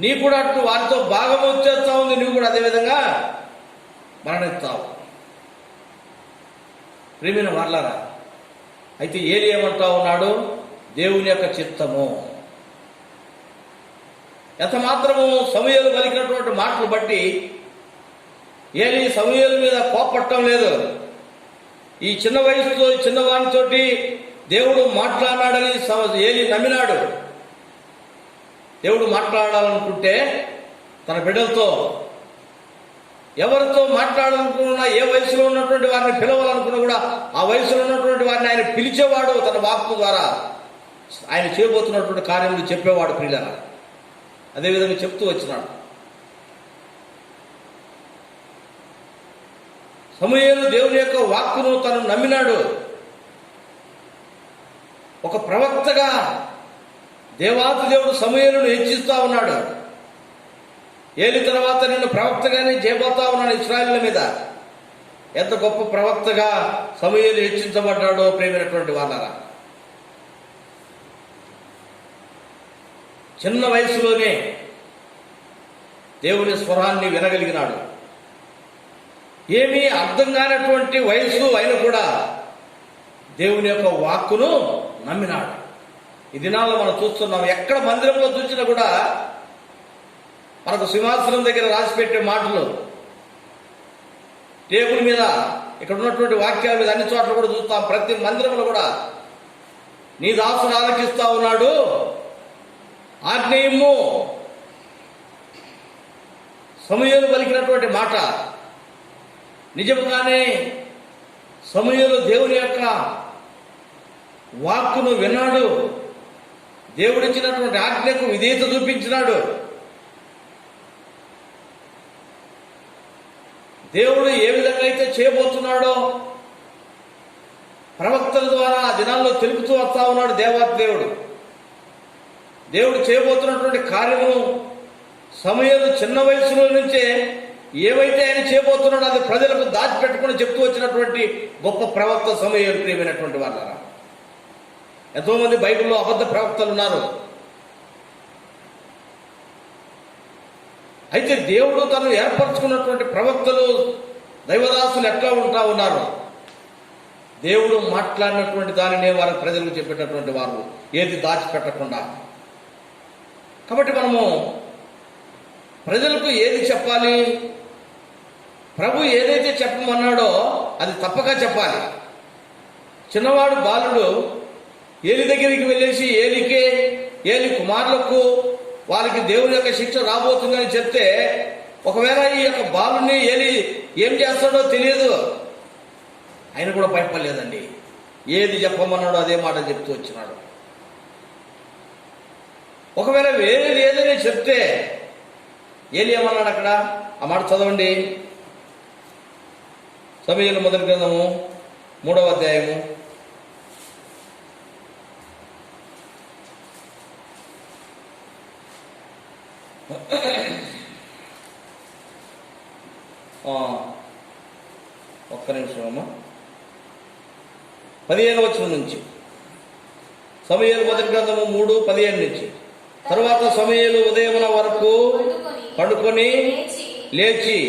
నీ కూడా అటు వారితో భాగం వచ్చేస్తా ఉంది, నువ్వు కూడా అదేవిధంగా మరణిస్తావు. ప్రియమైన వారలారా, అయితే ఏలి ఏమంటా ఉన్నాడు? దేవుని యొక్క చిత్తము. ఎంత మాత్రము సమూయేలు పలికినటువంటి మాటలు బట్టి ఏలి సమూయేలు మీద కోపట్టడం లేదు. ఈ చిన్న వయసుతో చిన్నవానితోటి దేవుడు మాట్లాడాడని ఏలి నమ్మినాడు. దేవుడు మాట్లాడాలనుకుంటే తన బిడ్డలతో ఎవరితో మాట్లాడాలనుకున్నా, ఏ వయసులో ఉన్నటువంటి వారిని పిలవాలనుకున్నా కూడా ఆ వయసులో ఉన్నటువంటి వారిని ఆయన పిలిచేవాడు. తన వాక్కు ద్వారా ఆయన చేయబోతున్నటువంటి కార్యములు చెప్పేవాడు. ప్రియులారా, అదేవిధంగా చెప్తూ వచ్చినాడు. సమూయేలు దేవుని యొక్క వాక్కును తను నమ్మినాడు. ఒక ప్రవక్తగా దేవాతి దేవుడు సమూయేలును హెచ్చిస్తా ఉన్నాడు. ఏలి తర్వాత నేను ప్రవక్తగానే చేయబోతా ఉన్నాను ఇశ్రాయేలుల మీద. ఎంత గొప్ప ప్రవక్తగా సమూయేలు హెచ్చించబడ్డాడో ప్రేమైనటువంటి వాళ్ళరా. చిన్న వయసులోనే దేవుని స్వరాన్ని వినగలిగినాడు. ఏమీ అర్థం కానటువంటి వయసు అయినా కూడా దేవుని యొక్క వాక్కును నమ్మినాడు. ఈ దినాల్లో మనం చూస్తున్నాం, ఎక్కడ మందిరంలో చూసినా కూడా మనకు సింహాసనం దగ్గర రాసి పెట్టే మాటలు, టేబుల్ మీద ఇక్కడ ఉన్నటువంటి వాక్యాల మీద అన్ని చోట్ల కూడా చూస్తాం. ప్రతి మందిరంలో కూడా నీ దాసుడు ఆలకిస్తా ఉన్నాడు, ఆజ్ఞేయము. సమూయేలు పలికినటువంటి మాట నిజంగానే సమూయేలు దేవుని యొక్క వాక్కును విన్నాడు. దేవుడిచ్చినటువంటి ఆజ్ఞకు విధేయత చూపించినాడు. దేవుడు ఏ విధంగా అయితే చేయబోతున్నాడో ప్రవక్తల ద్వారా ఆ దినాల్లో తెలుపుతూ వస్తా ఉన్నాడు దేవాతి దేవుడు. దేవుడు చేయబోతున్నటువంటి కార్యము సమూయేలు చిన్న వయసులో నుంచే ఏవైతే ఆయన చేయబోతున్నాడో అది ప్రజలకు దాచిపెట్టుకుని చెప్తూ వచ్చినటువంటి గొప్ప ప్రవక్త సమూయేలు. ప్రియమైనటువంటి వాళ్ళరా, ఎంతో మంది బైబిల్లో అబద్ధ ప్రవక్తలు ఉన్నారు. అయితే దేవుడు తను ఏర్పరచుకున్నటువంటి ప్రవక్తలు, దైవదాసులు ఎట్లా ఉంటా ఉన్నారు? దేవుడు మాట్లాడినటువంటి దానినే వారి ప్రజలకు చెప్పేటటువంటి వారు, ఏది దాచిపెట్టకుండా. కాబట్టి మనము ప్రజలకు ఏది చెప్పాలి? ప్రభు ఏదైతే చెప్పమన్నాడో అది తప్పక చెప్పాలి. చిన్నవాడు బాలుడు ఏలి దగ్గరికి వెళ్ళేసి ఏలి కుమారులకు వాళ్ళకి దేవుని యొక్క శిక్ష రాబోతుందని చెప్తే, ఒకవేళ ఈ యొక్క బాలుని ఏలి ఏం చేస్తాడో తెలియదు. ఆయన కూడా భయపడలేదండి. ఏది చెప్పమన్నాడో అదే మాట చెప్తూ వచ్చినాడు. ఒకవేళ వేరేది ఏదైనా చెప్తే ఏలి ఏమన్నాడు అక్కడ? ఆ మాట చదవండి. సమూయేలు మొదటి గ్రంథము 3వ అధ్యాయము 15వ వచనం నుంచి. సమూయేలు మొదటి గ్రంథము 3:15 నుంచి. తరువాత సమూయేలు ఉదయమున వరకు పండుకొని లేచి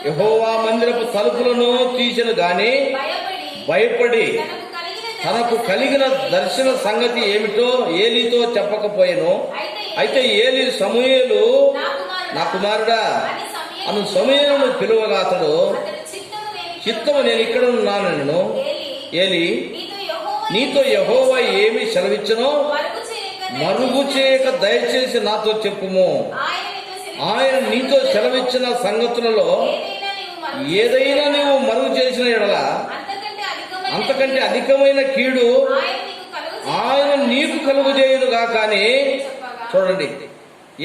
యెహోవా మందిరపు తలుపులను తీసెను గాని భయపడి తనకు కలిగిన దర్శన సంగతి ఏమిటో ఏలీతో చెప్పకపోయెను. అయితే ఏలి సమూయేలు నా కుమారుడా అను సమూయేలును పిలువగా అతడు చిత్తము నేను ఇక్కడ ఉన్నానను. ఏలి నీతో యెహోవా ఏమి సెలవిచ్చునో మరుగు చేయక దయచేసి నాతో చెప్పుము. ఆయన నీతో సెలవిచ్చిన సంగతులలో ఏదైనా నీవు మరుగు చేసిన ఎడల అంతకంటే అధికమైన కీడు ఆయన నీకు కలుగు చేయదుగా. కానీ చూడండి,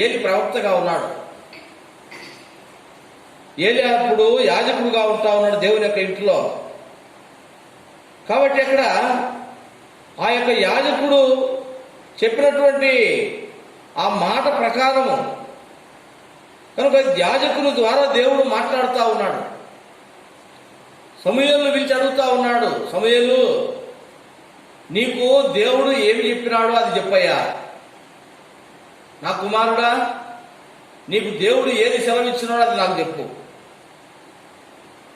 ఏలి ప్రవక్తగా ఉన్నాడు. ఏలి అప్పుడు యాజకుడుగా ఉంటా ఉన్నాడు దేవుని యొక్క ఇంట్లో. కాబట్టి అక్కడ ఆ యొక్క యాజకుడు చెప్పినటువంటి ఆ మాట ప్రకారము కనుక యాజకుల ద్వారా దేవుడు మాట్లాడుతూ ఉన్నాడు. సమూయేలును పిలిచి అడుగుతా ఉన్నాడు, సమూయేలు నీకు దేవుడు ఏమి చెప్పినాడో అది చెప్పయ్యా. నా కుమారుడా నీకు దేవుడు ఏది సెలవిచ్చినాడో అది నాకు చెప్పు.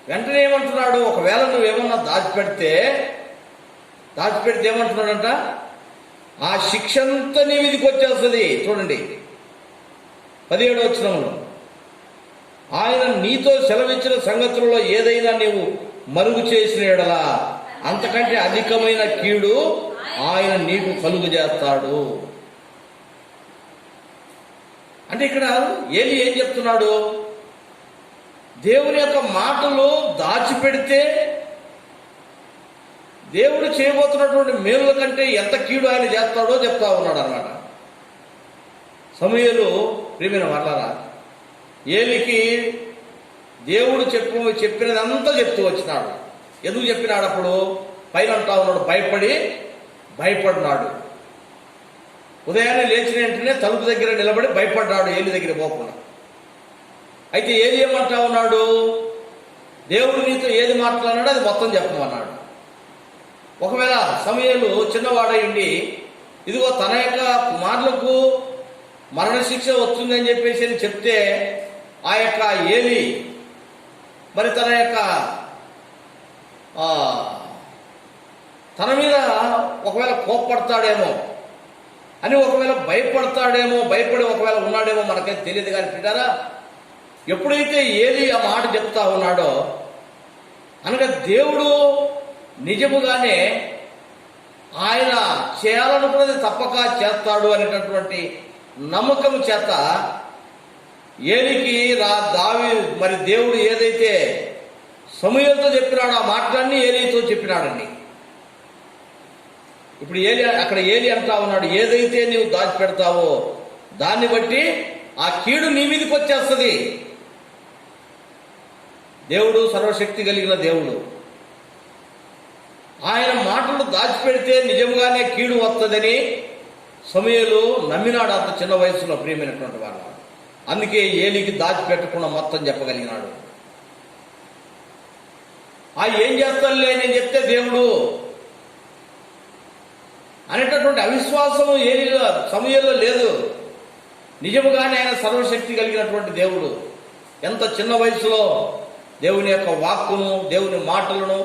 వెంటనే ఏమంటున్నాడు? ఒకవేళ నువ్వేమన్నా దాచిపెడితే ఏమంటున్నాడంట? ఆ శిక్ష అంతా నీ మీదకి వచ్చేస్తుంది. చూడండి 17వ వచనంలో, ఆయన నీతో సెలవిచ్చిన సంగతులలో ఏదైనా నీవు మరుగు చేసిన ఎడల అంతకంటే అధికమైన కీడు ఆయన నీకు కలుగు చేస్తాడు. అంటే ఇక్కడ ఏలి ఏం చెప్తున్నాడు? దేవుని యొక్క మాటలు దాచిపెడితే దేవుడు చేయబోతున్నటువంటి మేలుల కంటే ఎంత కీడు ఆయన చేస్తాడో చెప్తా ఉన్నాడు అన్నమాట. సమూయేలు ప్రియమైన వాళ్ళారా, ఏలికి దేవుడు చెప్పినదంతా చెప్తూ వచ్చినాడు. ఎందుకు చెప్పినాడు? అప్పుడు పైన అంటా ఉన్నాడు, భయపడినాడు. ఉదయాన్నే లేచిన వెంటనే తలుపు దగ్గర నిలబడి భయపడ్డాడు, ఏలి దగ్గర పోకుండా. అయితే ఏలి ఏమంటా ఉన్నాడు? దేవుడు నీతో ఏది మాట్లాడినాడో అది మొత్తం చెప్పమన్నాడు. ఒకవేళ సమూయేలు చిన్నవాడయిండి ఇదిగో తన యొక్క కుమారులకు మరణశిక్ష వస్తుందని చెప్పేసి అని చెప్తే ఆ యొక్క ఏలి మరి తన మీద ఒకవేళ కోప్పడతాడేమో అని, ఒకవేళ భయపడి ఒకవేళ ఉన్నాడేమో మనకైతే తెలియదు. కానీ పిల్లారా, ఎప్పుడైతే ఏలి ఆ మాట చెప్తా ఉన్నాడో అనగా దేవుడు నిజముగానే ఆయన చేయాలనుకున్నది తప్పక చేస్తాడు అనేటటువంటి నమ్మకం చేత ఏలికి మరి దేవుడు ఏదైతే సమూయేలుతో చెప్పినాడో ఆ మాటలన్నీ ఏలితో చెప్పినాడండి. ఇప్పుడు అక్కడ ఏలి అంటా ఉన్నాడు, ఏదైతే నీవు దాచిపెడతావో దాన్ని బట్టి ఆ కీడు నీ మీదకి వచ్చేస్తుంది. దేవుడు సర్వశక్తి కలిగిన దేవుడు. ఆయన మాటలు దాచిపెడితే నిజంగానే కీడు వస్తుందని సమూయేలు నమ్మినాడు అంత చిన్న వయసులో, ప్రియమైనటువంటి వాళ్ళు. అందుకే ఏలికి దాచిపెట్టకుండా మొత్తం చెప్పగలిగినాడు. ఏం చేస్తానులే నేను చెప్తే దేవుడు అనేటటువంటి అవిశ్వాసము సమూయేలులో లేదు. నిజముగానే ఆయన సర్వశక్తి కలిగినటువంటి దేవుడు. ఎంత చిన్న వయసులో దేవుని యొక్క వాక్కును, దేవుని మాటలను,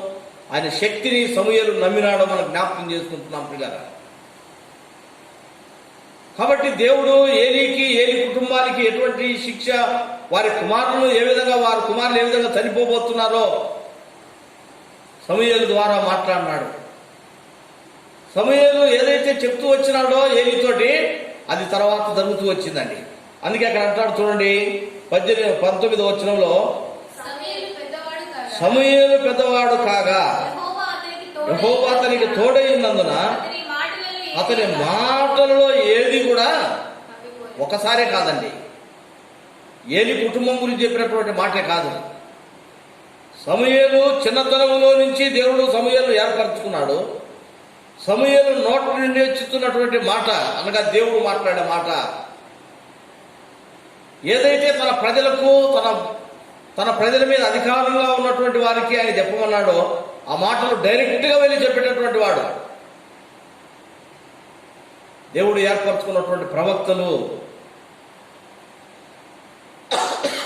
ఆయన శక్తిని సమూయేలు నమ్మినాడో మనం జ్ఞాపకం చేసుకుంటున్నాం పిల్లల. కాబట్టి దేవుడు ఏలి కుటుంబానికి ఎటువంటి శిక్ష, వారి కుమారులు ఏ విధంగా చనిపోబోతున్నారో సమూయేలు ద్వారా మాట్లాడినాడు. సమూయేలు ఏదైతే చెప్తూ వచ్చినాడో ఏలితోటి అది తర్వాత జరుగుతూ వచ్చిందండి. అందుకే అక్కడ అంటాడు చూడండి, 19వ వచనంలో, సమూయేలు పెద్దవాడు కాగా యెహోవా అతనికి తోడై ఉన్నందున అతని మాటలలో ఏది కూడా ఒకసారే కాదండి, ఏలి కుటుంబం గురించి చెప్పినటువంటి మాటే కాదు. సమూయేలు చిన్నతనంలో నుంచి దేవుడు సమూయేలును ఏర్పరచుకున్నాడు. సమూయేలు నోటి నుండి వచ్చుతున్నటువంటి మాట అనగా దేవుడు మాట్లాడే మాట ఏదైతే తన ప్రజలకు తన ప్రజల మీద అధికారంగా ఉన్నటువంటి వారికి ఆయన చెప్పమన్నాడో ఆ మాటలు డైరెక్ట్గా వెళ్ళి చెప్పేటటువంటి వాడు. దేవుడు ఏర్పరచుకున్నటువంటి ప్రవక్తలు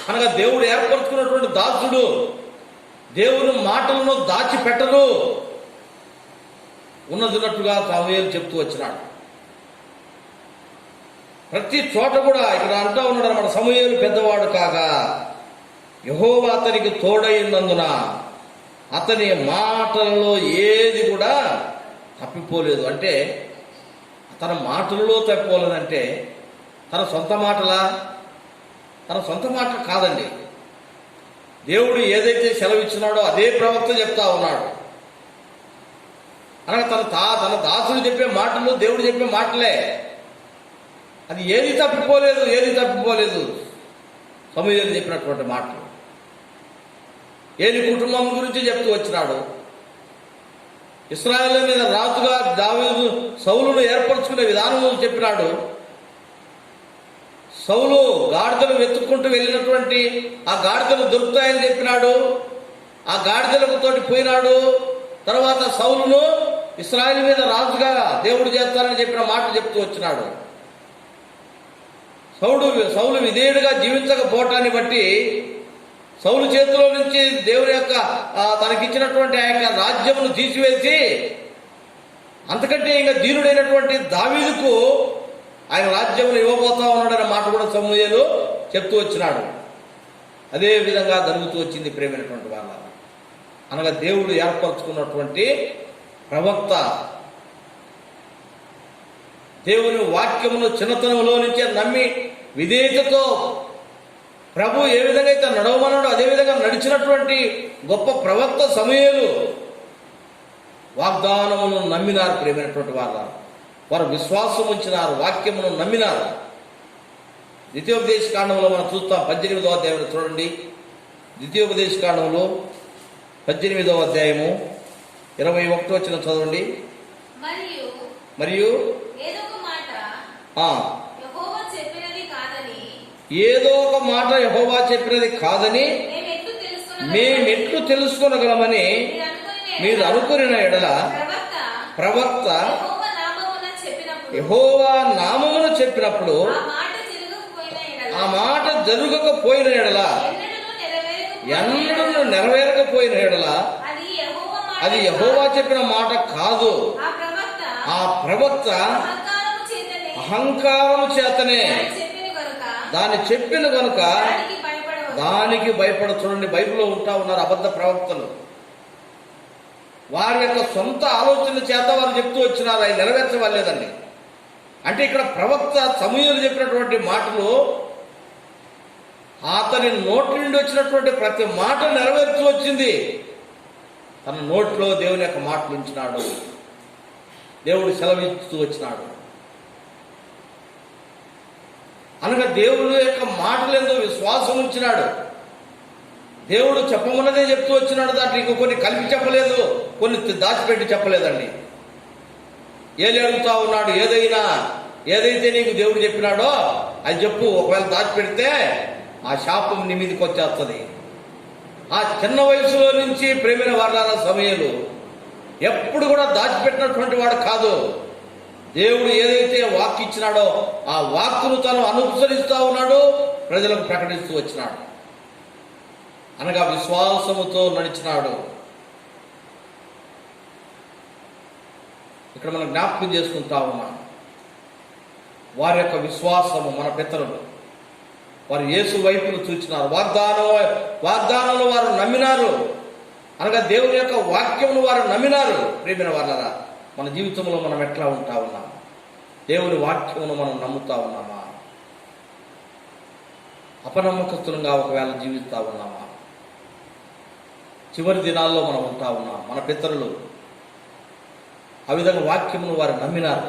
అనగా దేవుడు ఏర్పరచుకున్నటువంటి దాసుడు దేవుని మాటలను దాచిపెట్టలు ఉన్నదిన్నట్టుగా సమూయేలు చెప్తూ వచ్చినాడు. ప్రతి చోట కూడా ఇక్కడ అంటా ఉన్నాడు అన్నమాట, సమూయేలు పెద్దవాడు కాగా యెహోవా అతనికి తోడైనందున అతని మాటలలో ఏది కూడా తప్పిపోలేదు. అంటే తన మాటలలో తప్పిపోలేదంటే తన సొంత మాటలు కాదండి. దేవుడు ఏదైతే సెలవిచ్చినాడో అదే ప్రవక్త చెప్తా ఉన్నాడు. అనగా తన దాసుడు చెప్పే మాటలు దేవుడు చెప్పే మాటలే. అది ఏది తప్పిపోలేదు సమూయేలు చెప్పినటువంటి మాటలు. ఏలి కుటుంబం గురించి చెప్తూ వచ్చినాడు. ఇశ్రాయేలు మీద రాజుగా దావీదు సౌలును ఏర్పరచుకునే విధానం చెప్పినాడు. సౌలు గాడిదలు వెతుక్కుంటూ వెళ్ళినటువంటి ఆ గాడిదలు దొరుకుతాయని చెప్పినాడు. ఆ గాడిదలకు తోటి పోయినాడు. తర్వాత సౌలును ఇశ్రాయేలు మీద రాజుగా దేవుడు చేస్తారని చెప్పిన మాట చెప్తూ వచ్చినాడు. సౌలు విధేయుడిగా జీవించకపోవటాన్ని బట్టి సౌలు చేతిలో నుంచి దేవుని యొక్క తనకిచ్చినటువంటి ఆ యొక్క రాజ్యమును తీసివేసి అంతకంటే ఇంకా దీనుడైనటువంటి దావీదుకు ఆయన రాజ్యమును ఇవ్వబోతా ఉన్నాడనే మాట కూడా సమూయేలు చెప్తూ వచ్చినాడు. అదే విధంగా జరుగుతూ వచ్చింది ప్రేమైనటువంటి వాళ్ళ. అనగా దేవుడు ఏర్పరచుకున్నటువంటి ప్రవక్త దేవుని వాక్యమును చిన్నతనంలో నుంచే నమ్మి విధేయతతో ప్రభు ఏ విధంగా అయితే నడవమన్నాడో అదే విధంగా నడిచినటువంటి గొప్ప ప్రవక్త సమూయేలు వాగ్దానమును నమ్మినారు. ప్రేమైనటువంటి వారు విశ్వాసం ఉంచినారు, వాక్యమును నమ్మినారు. ద్వితీయోపదేశ కాండంలో మనం చూస్తాం. 18వ అధ్యాయం చూడండి. ద్వితీయోపదేశ కాండంలో 18వ అధ్యాయము 21వ వచనం చదవండి. మరియు ఏదో ఒక మాట యెహోవా చెప్పినది కాదని మేమెట్లు తెలుసుకొనగలమని మీరు అనుకున్న ఎడల ప్రవక్త యెహోవా నామమును చెప్పినప్పుడు ఆ మాట జరగకపోయిన ఎడల, ఎన్నడూ నెరవేరకపోయిన ఎడల అది యెహోవా చెప్పిన మాట కాదు. ఆ ప్రవక్త అహంకారము చేతనే దాన్ని చెప్పిన కనుక దానికి భయపడ. చూడండి, బైబిల్లో ఉంటా ఉన్నారు అబద్ధ ప్రవక్తలు. వారి యొక్క సొంత ఆలోచన చేత వారు చెప్తూ వచ్చినారు, అవి నెరవేర్చవలేదండి. అంటే ఇక్కడ ప్రవక్త సమూయేలు చెప్పినటువంటి మాటలు అతని నోటి నుండి వచ్చినటువంటి ప్రతి మాట నెరవేర్చు వచ్చింది. తన నోట్లో దేవుని యొక్క మాటలు ఉంచినాడు, దేవుడు సెలవిస్తూ వచ్చినాడు. అనగా దేవుడు యొక్క మాటలేందో విశ్వాసం ఉంచినాడు. దేవుడు చెప్పమన్నదే చెప్తూ వచ్చినాడు. దాంట్లో ఇంకో కొన్ని కలిపి చెప్పలేదు, కొన్ని దాచిపెట్టి చెప్పలేదండి. ఏలి అడుగుతా ఉన్నాడు, ఏదైతే నీకు దేవుడు చెప్పినాడో అది చెప్పు, ఒకవేళ దాచిపెడితే ఆ శాపం నీ మీదకి వచ్చేస్తుంది. ఆ చిన్న వయసులో నుంచి ప్రేమైన వారాల సమయంలో ఎప్పుడు కూడా దాచిపెట్టినటువంటి వాడు కాదు. దేవుడు ఏదైతే వాక్ ఇచ్చినాడో ఆ వాక్కును తను అనుసరిస్తూ ఉన్నాడు, ప్రజలకు ప్రకటిస్తూ వచ్చినాడు. అనగా విశ్వాసముతో నడిచినాడు. ఇక్కడ మనం జ్ఞాపకం చేసుకుంటా ఉన్నాం వారి యొక్క విశ్వాసము. మన పితరులు వారు యేసు వైపును చూచినారు, వాగ్దానంలో వారు నమ్మినారు. అనగా దేవుని యొక్క వాక్యమును వారు నమ్మినారు. ప్రేమైన వారలారా, మన జీవితంలో మనం ఎట్లా ఉంటా ఉన్నాం? దేవుని వాక్యమును మనం నమ్ముతా ఉన్నామా? అపనమ్మకస్తులంగా ఒకవేళ జీవిస్తా ఉన్నామా? చివరి దినాల్లో మనం ఉంటా ఉన్నాం. మన పితరులు ఆ విధంగా వాక్యమును వారు నమ్మినారు.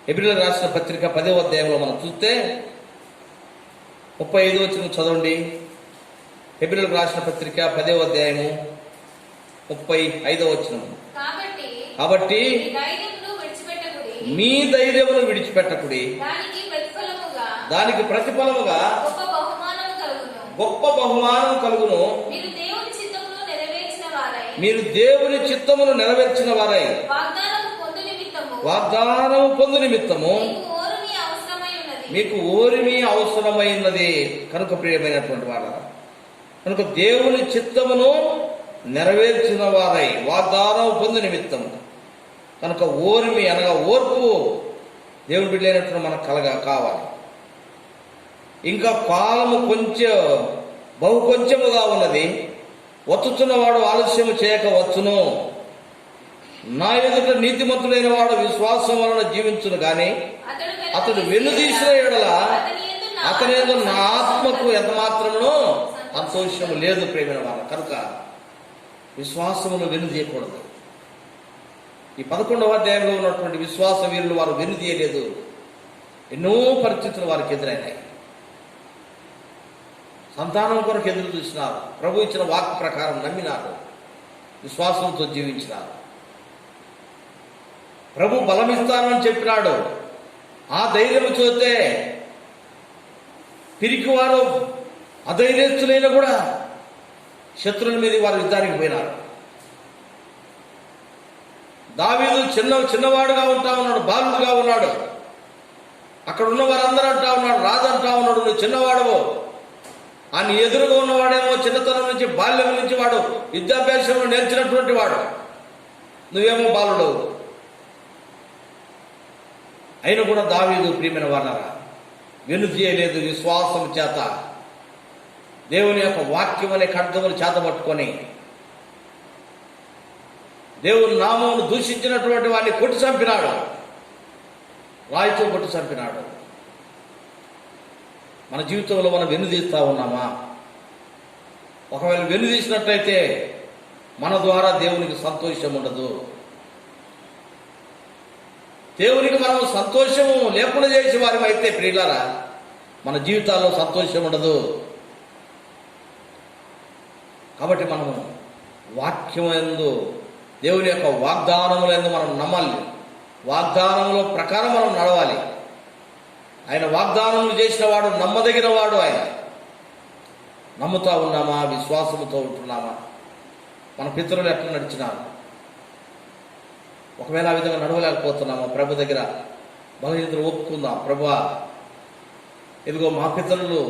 హెబ్రీయులకు రాసిన పత్రిక 10వ అధ్యాయంలో మనం చూస్తే 35వ వచనం చదవండి. హెబ్రీయులకు రాసిన పత్రిక 10వ అధ్యాయము 35వ వచనం. కాబట్టి మీ ధైర్యమును విడిచిపెట్టకుడి, దానికి ప్రతిఫలముగా గొప్ప బహుమానం కలుగును. మీరు దేవుని చిత్తమును నెరవేర్చిన వారై వాగ్దానము పొందు నిమిత్తము మీకు ఓరిమి అవసరమైనది కనుక ప్రియమైనటువంటి వారు, కనుక దేవుని చిత్తమును నెరవేర్చిన వారై వాగ్దానం పొందు నిమిత్తము కనుక ఓరిమి అనగా ఓర్పు దేవుని బిడ్డలైనటువంటి మనకు కావాలి. ఇంకా కాలము బహు కొంచెముగా ఉన్నది, వచ్చుచున్నవాడు ఆలస్యము చేయక వచ్చును. నా ఎదుట నీతిమంతుడైన వాడు విశ్వాసం వలన జీవించును గాని అతడు వెనుదీసిన ఎడల అతని యందు నా ఆత్మకు ఎంత మాత్రమునో సంతోషము లేదు. ప్రేమైన వారు కనుక విశ్వాసమును వెనుదీయకూడదు. ఈ 11వ అధ్యాయంలో ఉన్నటువంటి విశ్వాస వీరులు వారు వెనుదీయలేదు. ఎన్నో పరిస్థితులు వారికి ఎదురైనాయి. సంతానం కొరకు ఎదురు చూసినారు, ప్రభు ఇచ్చిన వాక్ ప్రకారం నమ్మినారు, విశ్వాసంతో జీవించినారు. ప్రభు బలమిస్తానని చెప్పినాడు. ఆ ధైర్యము చూస్తే పిరికివారు అధైర్యస్తులైన కూడా శత్రువుల మీద వారు యుద్ధానికి పోయినారు. దావీదు చిన్నవాడుగా ఉంటా ఉన్నాడు, బాలుడుగా ఉన్నాడు. అక్కడ ఉన్న వారందరూ అంటా ఉన్నాడు, రాజు అంటా ఉన్నాడు, నువ్వు చిన్నవాడవు. ఆయన ఎదురుగా ఉన్నవాడేమో చిన్నతనం నుంచి బాల్యం నుంచి వాడు విద్యాభ్యాసంలో నేర్చినటువంటి వాడు, నువ్వేమో బాలుడు. అయినా కూడా దావీదు ప్రియమైన వారలారా వెనుదీయలేదు. విశ్వాసం చేత దేవుని యొక్క వాక్యం అనే ఖడ్గమును చేతబట్టుకొని దేవుని నామమును దూషించినటువంటి వాడిని కొట్టి చంపినాడు, రాయితో కొట్టి చంపినాడు. మన జీవితంలో మనం వెన్నుదీస్తా ఉన్నామా? ఒకవేళ వెన్నుదీసినట్లయితే మన ద్వారా దేవునికి సంతోషం ఉండదు. దేవునికి మనం సంతోషము లేకుండా చేసే వారి అయితే ప్రియులారా మన జీవితాల్లో సంతోషం ఉండదు. కాబట్టి మనము వాక్యమందు దేవుని యొక్క వాగ్దానములందు మనం నమ్మాలి. వాగ్దానముల ప్రకారం మనం నడవాలి. ఆయన వాగ్దానములు చేసిన వాడు నమ్మదగిన వాడు. ఆయన నమ్ముతా ఉన్నామా? విశ్వాసముతో ఉంటున్నామా? మన పితరులు ఎట్లా నడిచినారు? ఒకవేళ ఆ విధంగా నడవలేకపోతున్నామా? ప్రభు దగ్గర బలహీనతలు ఒప్పుకుందాం. ప్రభువా, ఇదిగో మా పితరులు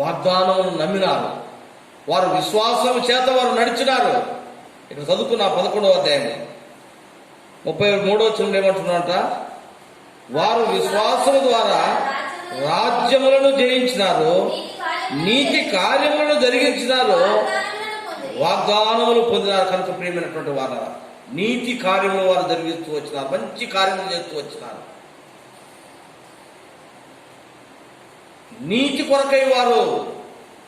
వాగ్దానములు నమ్మినారు, వారు విశ్వాసము చేత వారు నడిచినారు. ఇక్కడ చదువుకున్న 11వ అధ్యాయం 33వ వచనంలో ఏమంటున్నారంట? వారు విశ్వాసము ద్వారా రాజ్యములను జయించినారు, నీతి కార్యములను జరిగించినారు, వాగ్దానములు పొందినారు. కనుక ప్రియమైనటువంటి వారు నీతి కార్యములు వారు జరిగిస్తూ వచ్చినారు, మంచి కార్యములు చేస్తూ వచ్చినారు. నీతి కొరకై వారు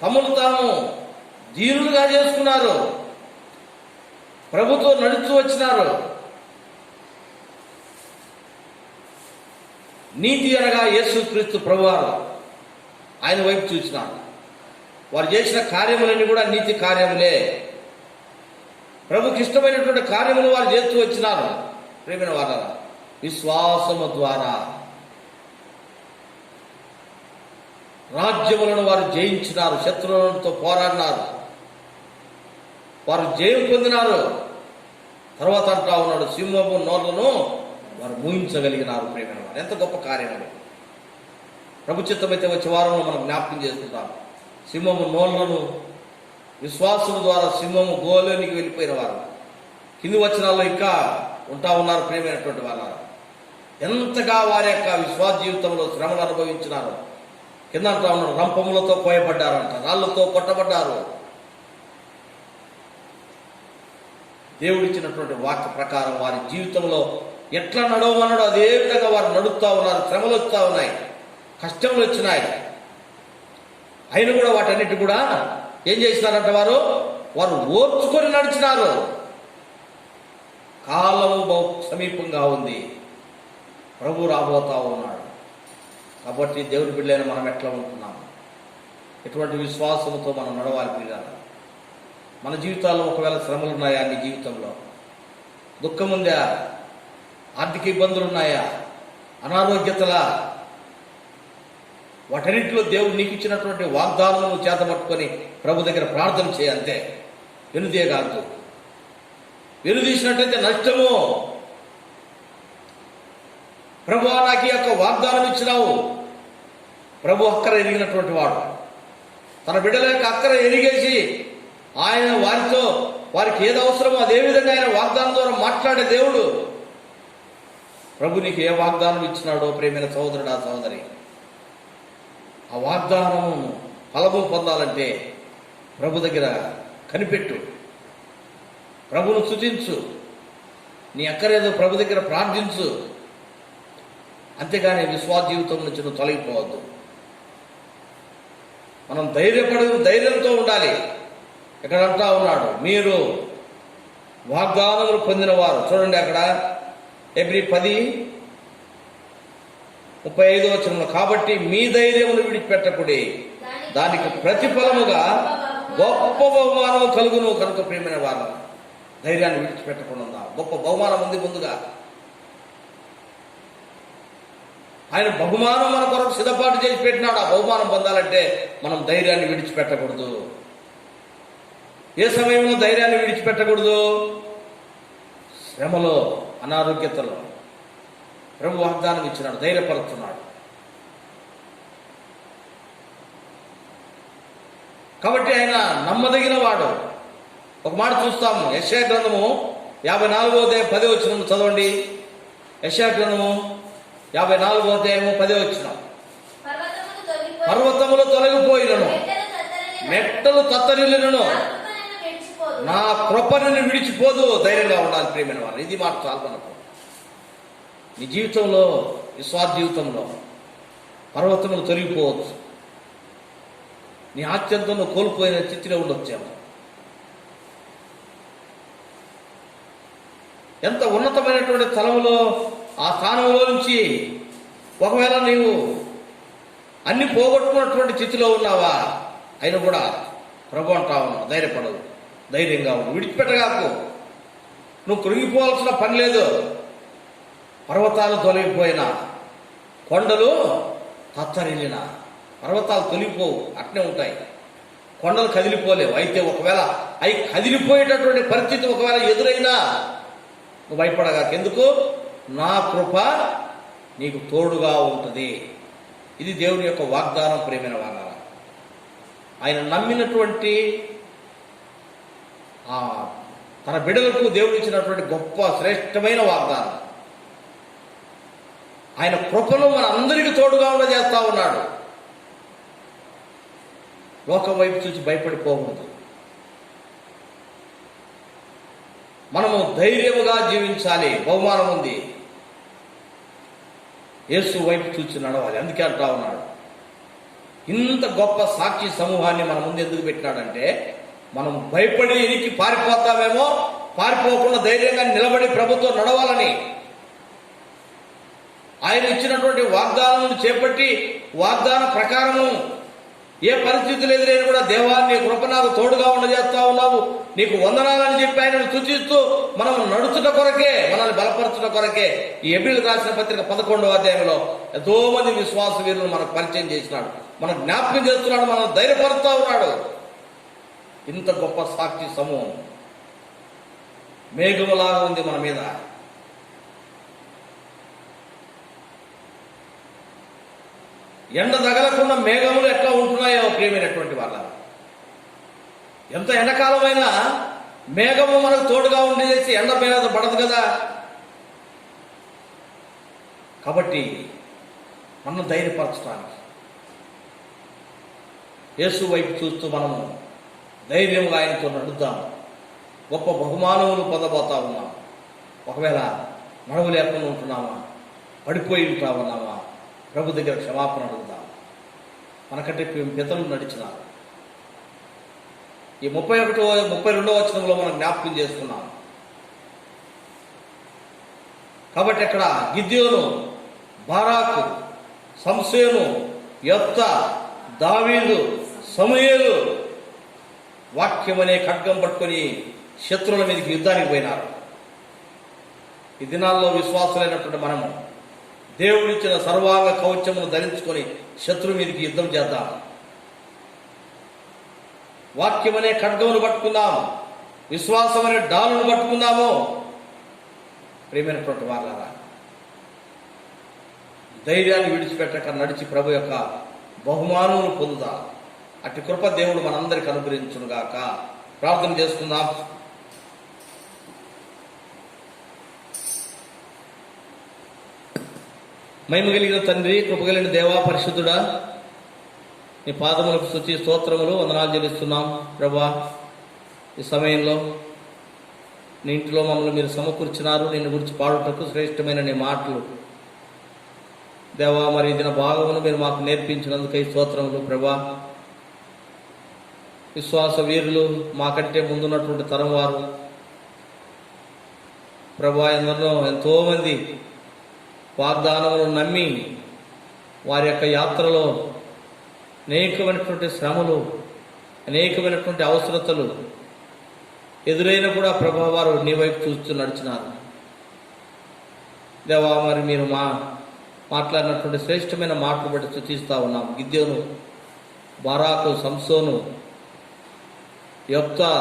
తమను తాము దీనులుగా చేసుకున్నారు, ప్రభుతో నడుస్తూ వచ్చినారు. నీతి అనగా యేసుక్రీస్తు ప్రభువారు ఆయన వైపు చూసినారు. వారు చేసిన కార్యములన్నీ కూడా నీతి కార్యములే. ప్రభుకి ఇష్టమైనటువంటి కార్యములు వారు చేస్తూ వచ్చినారు. ప్రేమైన వారు విశ్వాసము ద్వారా రాజ్యములను వారు జయించినారు, శత్రువులతో పోరాడినారు, వారు జయం పొందినారు. తర్వాత అంటా ఉన్నాడు, సింహము నోళ్లను వారు మూయించగలిగినారు. ప్రేమైన వారు ఎంత గొప్ప కార్యములు! ప్రభు చిత్తమైతే వచ్చే వారంలో మనం జ్ఞాపకం చేసుకుంటాం. సింహము నోళ్లను విశ్వాసము ద్వారా సింహము గోలోనికి వెళ్ళిపోయిన వారు కింది వచనాల్లో ఇంకా ఉంటా ఉన్నారు. ప్రేమైనటువంటి వారు ఎంతగా వారి యొక్క విశ్వాస జీవితంలో శ్రమలు అనుభవించినారు. కింద అంటా ఉన్నారు, రంపములతో కోయబడ్డారంట, రాళ్లతో కొట్టబడ్డారు. దేవుడిచ్చినటువంటి వాక్య ప్రకారం వారి జీవితంలో ఎట్లా నడవమన్నాడో అదే విధంగా వారు నడుస్తూ ఉన్నారు. శ్రమలు వస్తూ ఉన్నాయి, కష్టములు వచ్చినాయి. అయినా కూడా వాటన్నిటి కూడా ఏం చేసినారంట? వారు ఓర్చుకొని నడిచినారు. కాలము బహు సమీపంగా ఉంది, ప్రభు రాబోతా ఉన్నాడు. కాబట్టి దేవుడి బిడ్డలైన మనం ఎట్లా ఉంటున్నాము? ఎటువంటి విశ్వాసంతో మనం నడవాలి పిల్లలు. మన జీవితాల్లో ఒకవేళ శ్రమలు ఉన్నాయా? నీ జీవితంలో దుఃఖం ఉందా? ఆర్థిక ఇబ్బందులు ఉన్నాయా? అనారోగ్యతలా? వాటన్నింటిలో దేవుడు నీకు ఇచ్చినటువంటి వాగ్దానము చేతపట్టుకొని ప్రభు దగ్గర ప్రార్థన చేయంతే. వెనుదీయగాదు. వెనుదీసినట్టయితే నష్టము. ప్రభు నాకు ఈ యొక్క వాగ్దానం ఇచ్చినావు. ప్రభు అక్కర ఎరిగినటువంటి వాడు, తన బిడ్డల యొక్క అక్కర ఎరిగేసి ఆయన వారికి ఏది అవసరమో అదే విధంగా ఆయన వాగ్దానం ద్వారా మాట్లాడే దేవుడు. ప్రభు నీకు ఏ వాగ్దానం ఇచ్చినాడో ప్రేమైన సహోదరుడా, సహోదరి, ఆ వాగ్దానము ఫలము పొందాలంటే ప్రభు దగ్గర కనిపెట్టు, ప్రభును స్తుతించు, నీ అక్కరేదో ప్రభు దగ్గర ప్రార్థించు. అంతేగాని విశ్వాస జీవితం నుంచి నువ్వు తొలగిపోవద్దు. మనం ధైర్యంతో ఉండాలి. ఇక్కడ అంటా ఉన్నాడు, మీరు వాగ్దానములు పొందిన వారు. చూడండి అక్కడ ఎబ్రీ 10:35 వచనంలో, కాబట్టి మీ ధైర్యమును విడిచిపెట్టకుడి, దానికి ప్రతిఫలముగా గొప్ప బహుమానము కలుగును. కనుక ప్రియమైన వారు ధైర్యాన్ని విడిచిపెట్టకుండా గొప్ప బహుమానం ఉంది ముందుగా. ఆయన బహుమానం మన కొరకు సిద్ధపాటు చేసి పెట్టినాడు. ఆ బహుమానం పొందాలంటే మనం ధైర్యాన్ని విడిచిపెట్టకూడదు. ఏ సమయంలో ధైర్యాన్ని విడిచిపెట్టకూడదు? శ్రమలో, అనారోగ్యతలో. ప్రభు వాగ్దానం ఇచ్చినాడు, ధైర్యపరుస్తున్నాడు. కాబట్టి ఆయన నమ్మదగిన వాడు. ఒక మాట చూస్తాము, యెషయా గ్రంథము 54వ అధ్యాయం 10వ వచనం చదవండి. యెషయా గ్రంథము 54వ అధ్యాయము 10వ వచనం. పర్వతములు తొలగిపోయినను, మెట్టలు తత్తరిల్లును, నా కృప నిన్ను విడిచిపోదు. ధైర్యంగా ఉండాలి ప్రియమైన వారు. ఇది మాట చాలు మనకు. నీ జీవితంలో, విశ్వాస జీవితంలో పర్వతములు తొలగిపోవచ్చు, నీ ఆత్యంతో నువ్వు కోల్పోయిన స్థితిలో ఉండొచ్చాము. ఎంత ఉన్నతమైనటువంటి స్థలంలో, ఆ స్థానంలో నుంచి ఒకవేళ నీవు అన్ని పోగొట్టుకున్నటువంటి స్థితిలో ఉన్నావా, అయినా కూడా ప్రభు అంటా ఉన్నావు, ధైర్యపడవు, ధైర్యంగా ఉన్నావు, విడిచిపెట్టగాకు. నువ్వు కృంగిపోవాల్సిన పని లేదు. పర్వతాలు తొలగిపోయినా, కొండలు తత్తరిల్లిన, పర్వతాలు తొలగిపోవు, అట్నే ఉంటాయి. కొండలు కదిలిపోలేవు. అయితే ఒకవేళ అవి కదిలిపోయేటటువంటి పరిస్థితి ఒకవేళ ఎదురైనా నువ్వు భయపడగాక. ఎందుకు? నా కృప నీకు తోడుగా ఉంటుంది. ఇది దేవుని యొక్క వాగ్దానం. ప్రేమైన వాగ్దానం. ఆయన నమ్మినటువంటి తన బిడ్డలకు దేవుడు ఇచ్చినటువంటి గొప్ప శ్రేష్టమైన వాగ్దానం. ఆయన కృపను మన అందరికీ తోడుగా ఉండజేస్తా ఉన్నాడు. లోకం వైపు చూసి భయపడిపోకూడదు. మనము ధైర్యముగా జీవించాలి. బహుమానం ఉంది. యేసు వైపు చూసి నడవాలి. అందుకే అంటా ఉన్నాడు, ఇంత గొప్ప సాక్షి సమూహాన్ని మన ముందు ఎందుకు పెట్టినాడంటే, మనం భయపడి ఎనికి పారిపోతామేమో, పారిపోకుండా ధైర్యంగా నిలబడి ప్రభుత్వం నడవాలని. ఆయన ఇచ్చినటువంటి వాగ్దానం చేపట్టి, వాగ్దాన ప్రకారము ఏ పరిస్థితులు ఎదురైనా కూడా, దేవా నీ కృప నాకు తోడుగా ఉండజేస్తా ఉన్నావు, నీకు వందనాలని చెప్పి ఆయనను సూచిస్తూ మనం నడుచుట కొరకే, మనల్ని బలపరచుట కొరకే ఈ హెబ్రీయులకు రాసిన పత్రిక 11వ అధ్యాయంలో ఎంతో మంది విశ్వాస వీరులను మనకు పరిచయం చేసినాడు, మనకు జ్ఞాపకం చేస్తున్నాడు, మనం ధైర్యపరుస్తా ఉన్నాడు. ఇంత గొప్ప సాక్షి సమూహం మేఘములాగా ఉంది మన మీద. ఎండ తగలకుండా మేఘములు ఎట్లా ఉంటున్నాయో ప్రియమైనటువంటి వాళ్ళ, ఎంత ఎండాకాలమైనా మేఘము మనకు తోడుగా ఉండేసి ఎండ మీద పడదు కదా. కాబట్టి మనం ధైర్యపరచడానికి యేసు వైపు చూస్తూ మనము ధైర్యంగా ఆయనతో నడుద్దాము. గొప్ప బహుమానములు పొందబోతా ఉన్నాం. ఒకవేళ నడవ లేకుండా ఉంటున్నామా, పడిపోయి ఉంటా ఉన్నామా, ప్రభు దగ్గర క్షమాపణ అడుగుదాం. మనకంటే పితలు నడిచినారు. ఈ 32వ వచనంలో మనం జ్ఞాపకం చేసుకున్నాం. కాబట్టి అక్కడ గిద్యోను, బారాకు, సంసోను, యెఫ్తా, దావీదు, సమూయేలు వాక్యం అనే ఖడ్గం పట్టుకొని శత్రువుల మీదకి యుద్ధానికి పోయినారు. ఈ దినాల్లో విశ్వాసులైనటువంటి మనము దేవుడిచ్చిన సర్వాంగ కవచమును ధరించుకొని శత్రువు మీదకి యుద్ధం చేద్దాం. వాక్యం అనే ఖడ్గమును పట్టుకుందాం, విశ్వాసం అనే డాలును పట్టుకుందాము. ప్రియమైనటువంటి వాళ్ళారా, ధైర్యాన్ని విడిచిపెట్టక నడిచి ప్రభు యొక్క బహుమానమును పొందుదాం. అట్టి కృప దేవుడు మనందరికి అనుగ్రహించునుగాక. ప్రార్థన చేసుకుందాం. మహిమ కలిగిన తండ్రి, కృపగలిగిన దేవా, పరిశుద్ధుడా, నీ పాదములకు స్తుతి స్తోత్రములు వందనాలు చెల్లిస్తున్నాం. ప్రభా, ఈ సమయంలో నీ ఇంటిలో మమ్మల్ని మీరు సమకూర్చినారు. నిన్ను గురించి పాడుటకు శ్రేష్టమైన నీ మాటలు దేవా, మరి దిన భాగమును మీరు మాకు నేర్పించినందుకై స్తోత్రములు. ప్రభా, విశ్వాస వీరులు మాకంటే ముందున్నటువంటి తరం వారు ప్రభా, ఎంతోమంది వాగ్దానములను నమ్మి వారి యొక్క యాత్రలో అనేకమైనటువంటి శ్రమలు, అనేకమైనటువంటి అవసరతలు ఎదురైనా కూడా ప్రభా వారు నీ వైపు చూస్తూ నడిచినారు. దేవా, మరి మీరు మాట్లాడినటువంటి శ్రేష్టమైన మాటలు బట్టి స్తుతిస్తా ఉన్నాం. గిద్యోను, బారాకు, సంసోను, యెఫ్తా,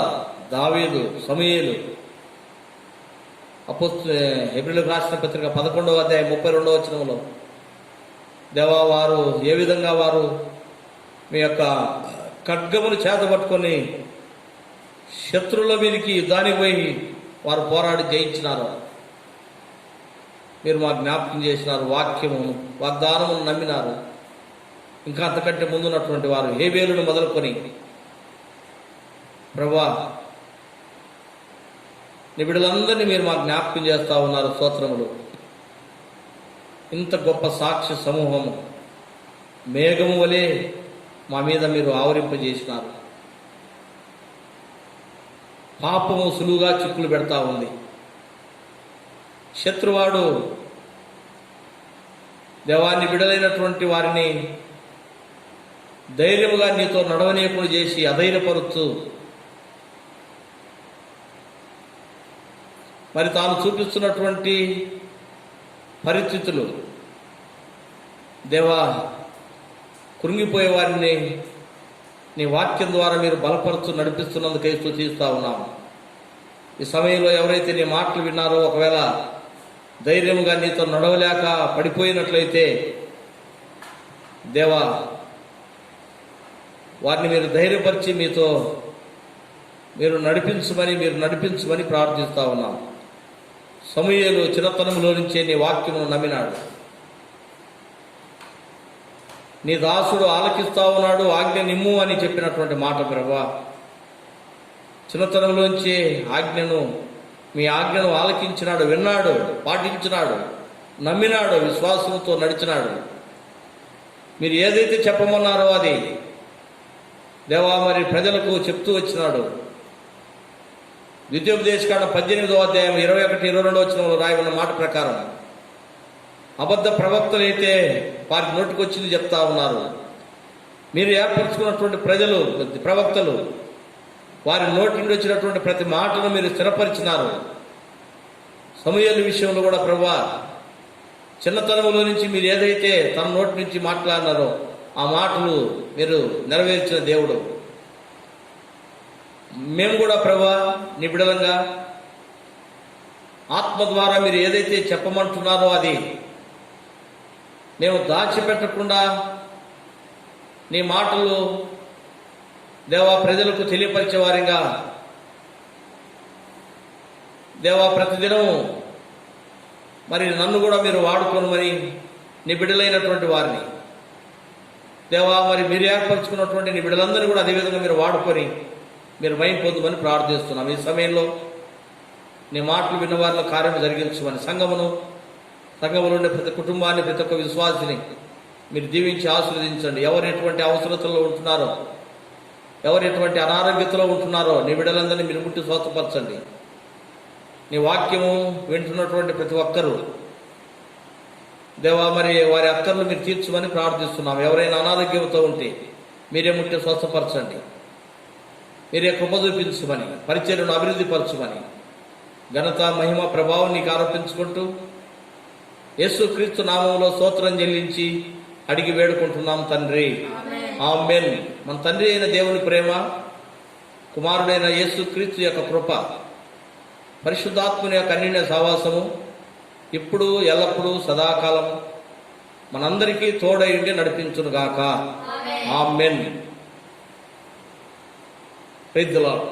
దావీదు, సమూయేలు, హెబ్రీయులకు రాసిన పత్రిక 11వ అధ్యాయం 32వ వచనంలో దేవా, వారు ఏ విధంగా వారు మీ యొక్క ఖడ్గమును చేతపట్టుకొని శత్రువుల మీదకి యుద్ధానికి పోయి వారు పోరాడి జయించినారు. మీరు మాకు జ్ఞాపకం చేసినారు. వాక్యమును, వాగ్దానమును నమ్మినారు. ఇంకా అంతకంటే ముందున్నటువంటి వారు హేబేలును మొదలుకొని ప్రభా, నీ బిడ్డలందరినీ మీరు మాకు జ్ఞాపకం చేస్తూ ఉన్నారు. స్తోత్రములు. ఇంత గొప్ప సాక్ష్య సమూహము మేఘము వలె మా మీద మీరు ఆవరింపజేసినారు. పాపము సులువుగా చిక్కులు పెడతా ఉంది. శత్రువాడు దేవాన్ని బిడలైనటువంటి వారిని ధైర్యముగా నీతో నడవనీయకుడు చేసి అధైర్యపరుచు మరి తాను చూపిస్తున్నటువంటి పరిస్థితులు దేవా కృంగిపోయే వారిని నీ వాక్యం ద్వారా మీరు బలపరుచు నడిపిస్తున్నందుకై స్తుతిస్తూ ఉన్నాము. ఈ సమయంలో ఎవరైతే నీ మాటలు విన్నారో, ఒకవేళ ధైర్యంగా నీతో నడవలేక పడిపోయినట్లయితే దేవా వారిని మీరు ధైర్యపరిచి మీతో మీరు నడిపించమని ప్రార్థిస్తూ ఉన్నాం. సమూయేలు చిన్నతనంలో నుంచే నీ వాక్యమును నమ్మినాడు. నీ దాసుడు ఆలకిస్తా ఉన్నాడు, ఆజ్ఞ నిమ్ము అని చెప్పినటువంటి మాట ప్రభువా, చిన్నతనంలోంచి మీ ఆజ్ఞను ఆలకించినాడు, విన్నాడు, పాటించినాడు, నమ్మినాడు, విశ్వాసంతో నడిచినాడు. మీరు ఏదైతే చెప్పమన్నారో అది దేవా మరి ప్రజలకు చెప్తూ వచ్చినాడు. ద్వితీయోపదేశకాండ 18వ అధ్యాయం 21-22 వచనంలో రాయబడిన మాట ప్రకారం అబద్ధ ప్రవక్తలైతే వారి నోటికి వచ్చింది చెప్తా ఉన్నారు. మీరు ఏర్పరచుకున్నటువంటి ప్రవక్తలు వారి నోటి నుండి వచ్చినటువంటి ప్రతి మాటను మీరు స్థిరపరిచినారు. సమూయేలు విషయంలో కూడా ప్రభువా, చిన్నతనంలో నుంచి మీరు ఏదైతే తన నోటి నుంచి మాట్లాడినారో ఆ మాటలు మీరు నెరవేర్చిన దేవుడు. మేము కూడా ప్రభువా నీ బిడ్డలంగా ఆత్మ ద్వారా మీరు ఏదైతే చెప్పమంటున్నారో అది మేము దాచిపెట్టకుండా నీ మాటలు దేవా ప్రజలకు తెలియపరిచే వారిగా దేవా ప్రతిదినం మరి నన్ను కూడా మీరు వాడుకోనమని నీ బిడ్డలైనటువంటి వారిని దేవా మరి మీరు ఏర్పరచుకున్నటువంటి నీ బిడ్డలందరినీ కూడా అదేవిధంగా మీరు వాడుకొని మీరు మహిమ పొందమని ప్రార్థిస్తున్నాం. ఈ సమయంలో నీ మాటలు విన్న వారిలో కార్యం జరిగించమని సంఘములో ఉండే ప్రతి కుటుంబాన్ని, ప్రతి ఒక్క విశ్వాసిని మీరు దీవించి ఆశీర్వదించండి. ఎవరు ఎటువంటి అవసరతల్లో ఉంటున్నారో, ఎవరు ఎటువంటి అనారోగ్యతలో ఉంటున్నారో నీ బిడ్డలందరినీ మీరు ముట్టి స్వస్థపరచండి. నీ వాక్యము వింటున్నటువంటి ప్రతి ఒక్కరూ దేవా మరి వారి అక్కర్లు మీరు తీర్చమని ప్రార్థిస్తున్నాం. ఎవరైనా అనారోగ్యంతో ఉంటే మీరే ముట్టి స్వస్థపరచండి. మీరే కృప చూపించమని, పరిచర్యను అభివృద్ధి పరచమని ఘనత, మహిమ, ప్రభావం నీకు ఆరోపించుకుంటూ యేసుక్రీస్తు నామంలో స్తోత్రం చెల్లించి అడిగి వేడుకుంటున్నాం తండ్రి, ఆమేన్. మన తండ్రి అయిన దేవుని ప్రేమ, కుమారుడైన యేసుక్రీస్తు యొక్క కృప, పరిశుద్ధాత్మని యొక్క అన్యోన్య సహవాసము ఇప్పుడు ఎల్లప్పుడూ సదాకాలం మనందరికీ తోడై ఉండి నడిపించునుగాక. ఆమేన్. Praise the lord.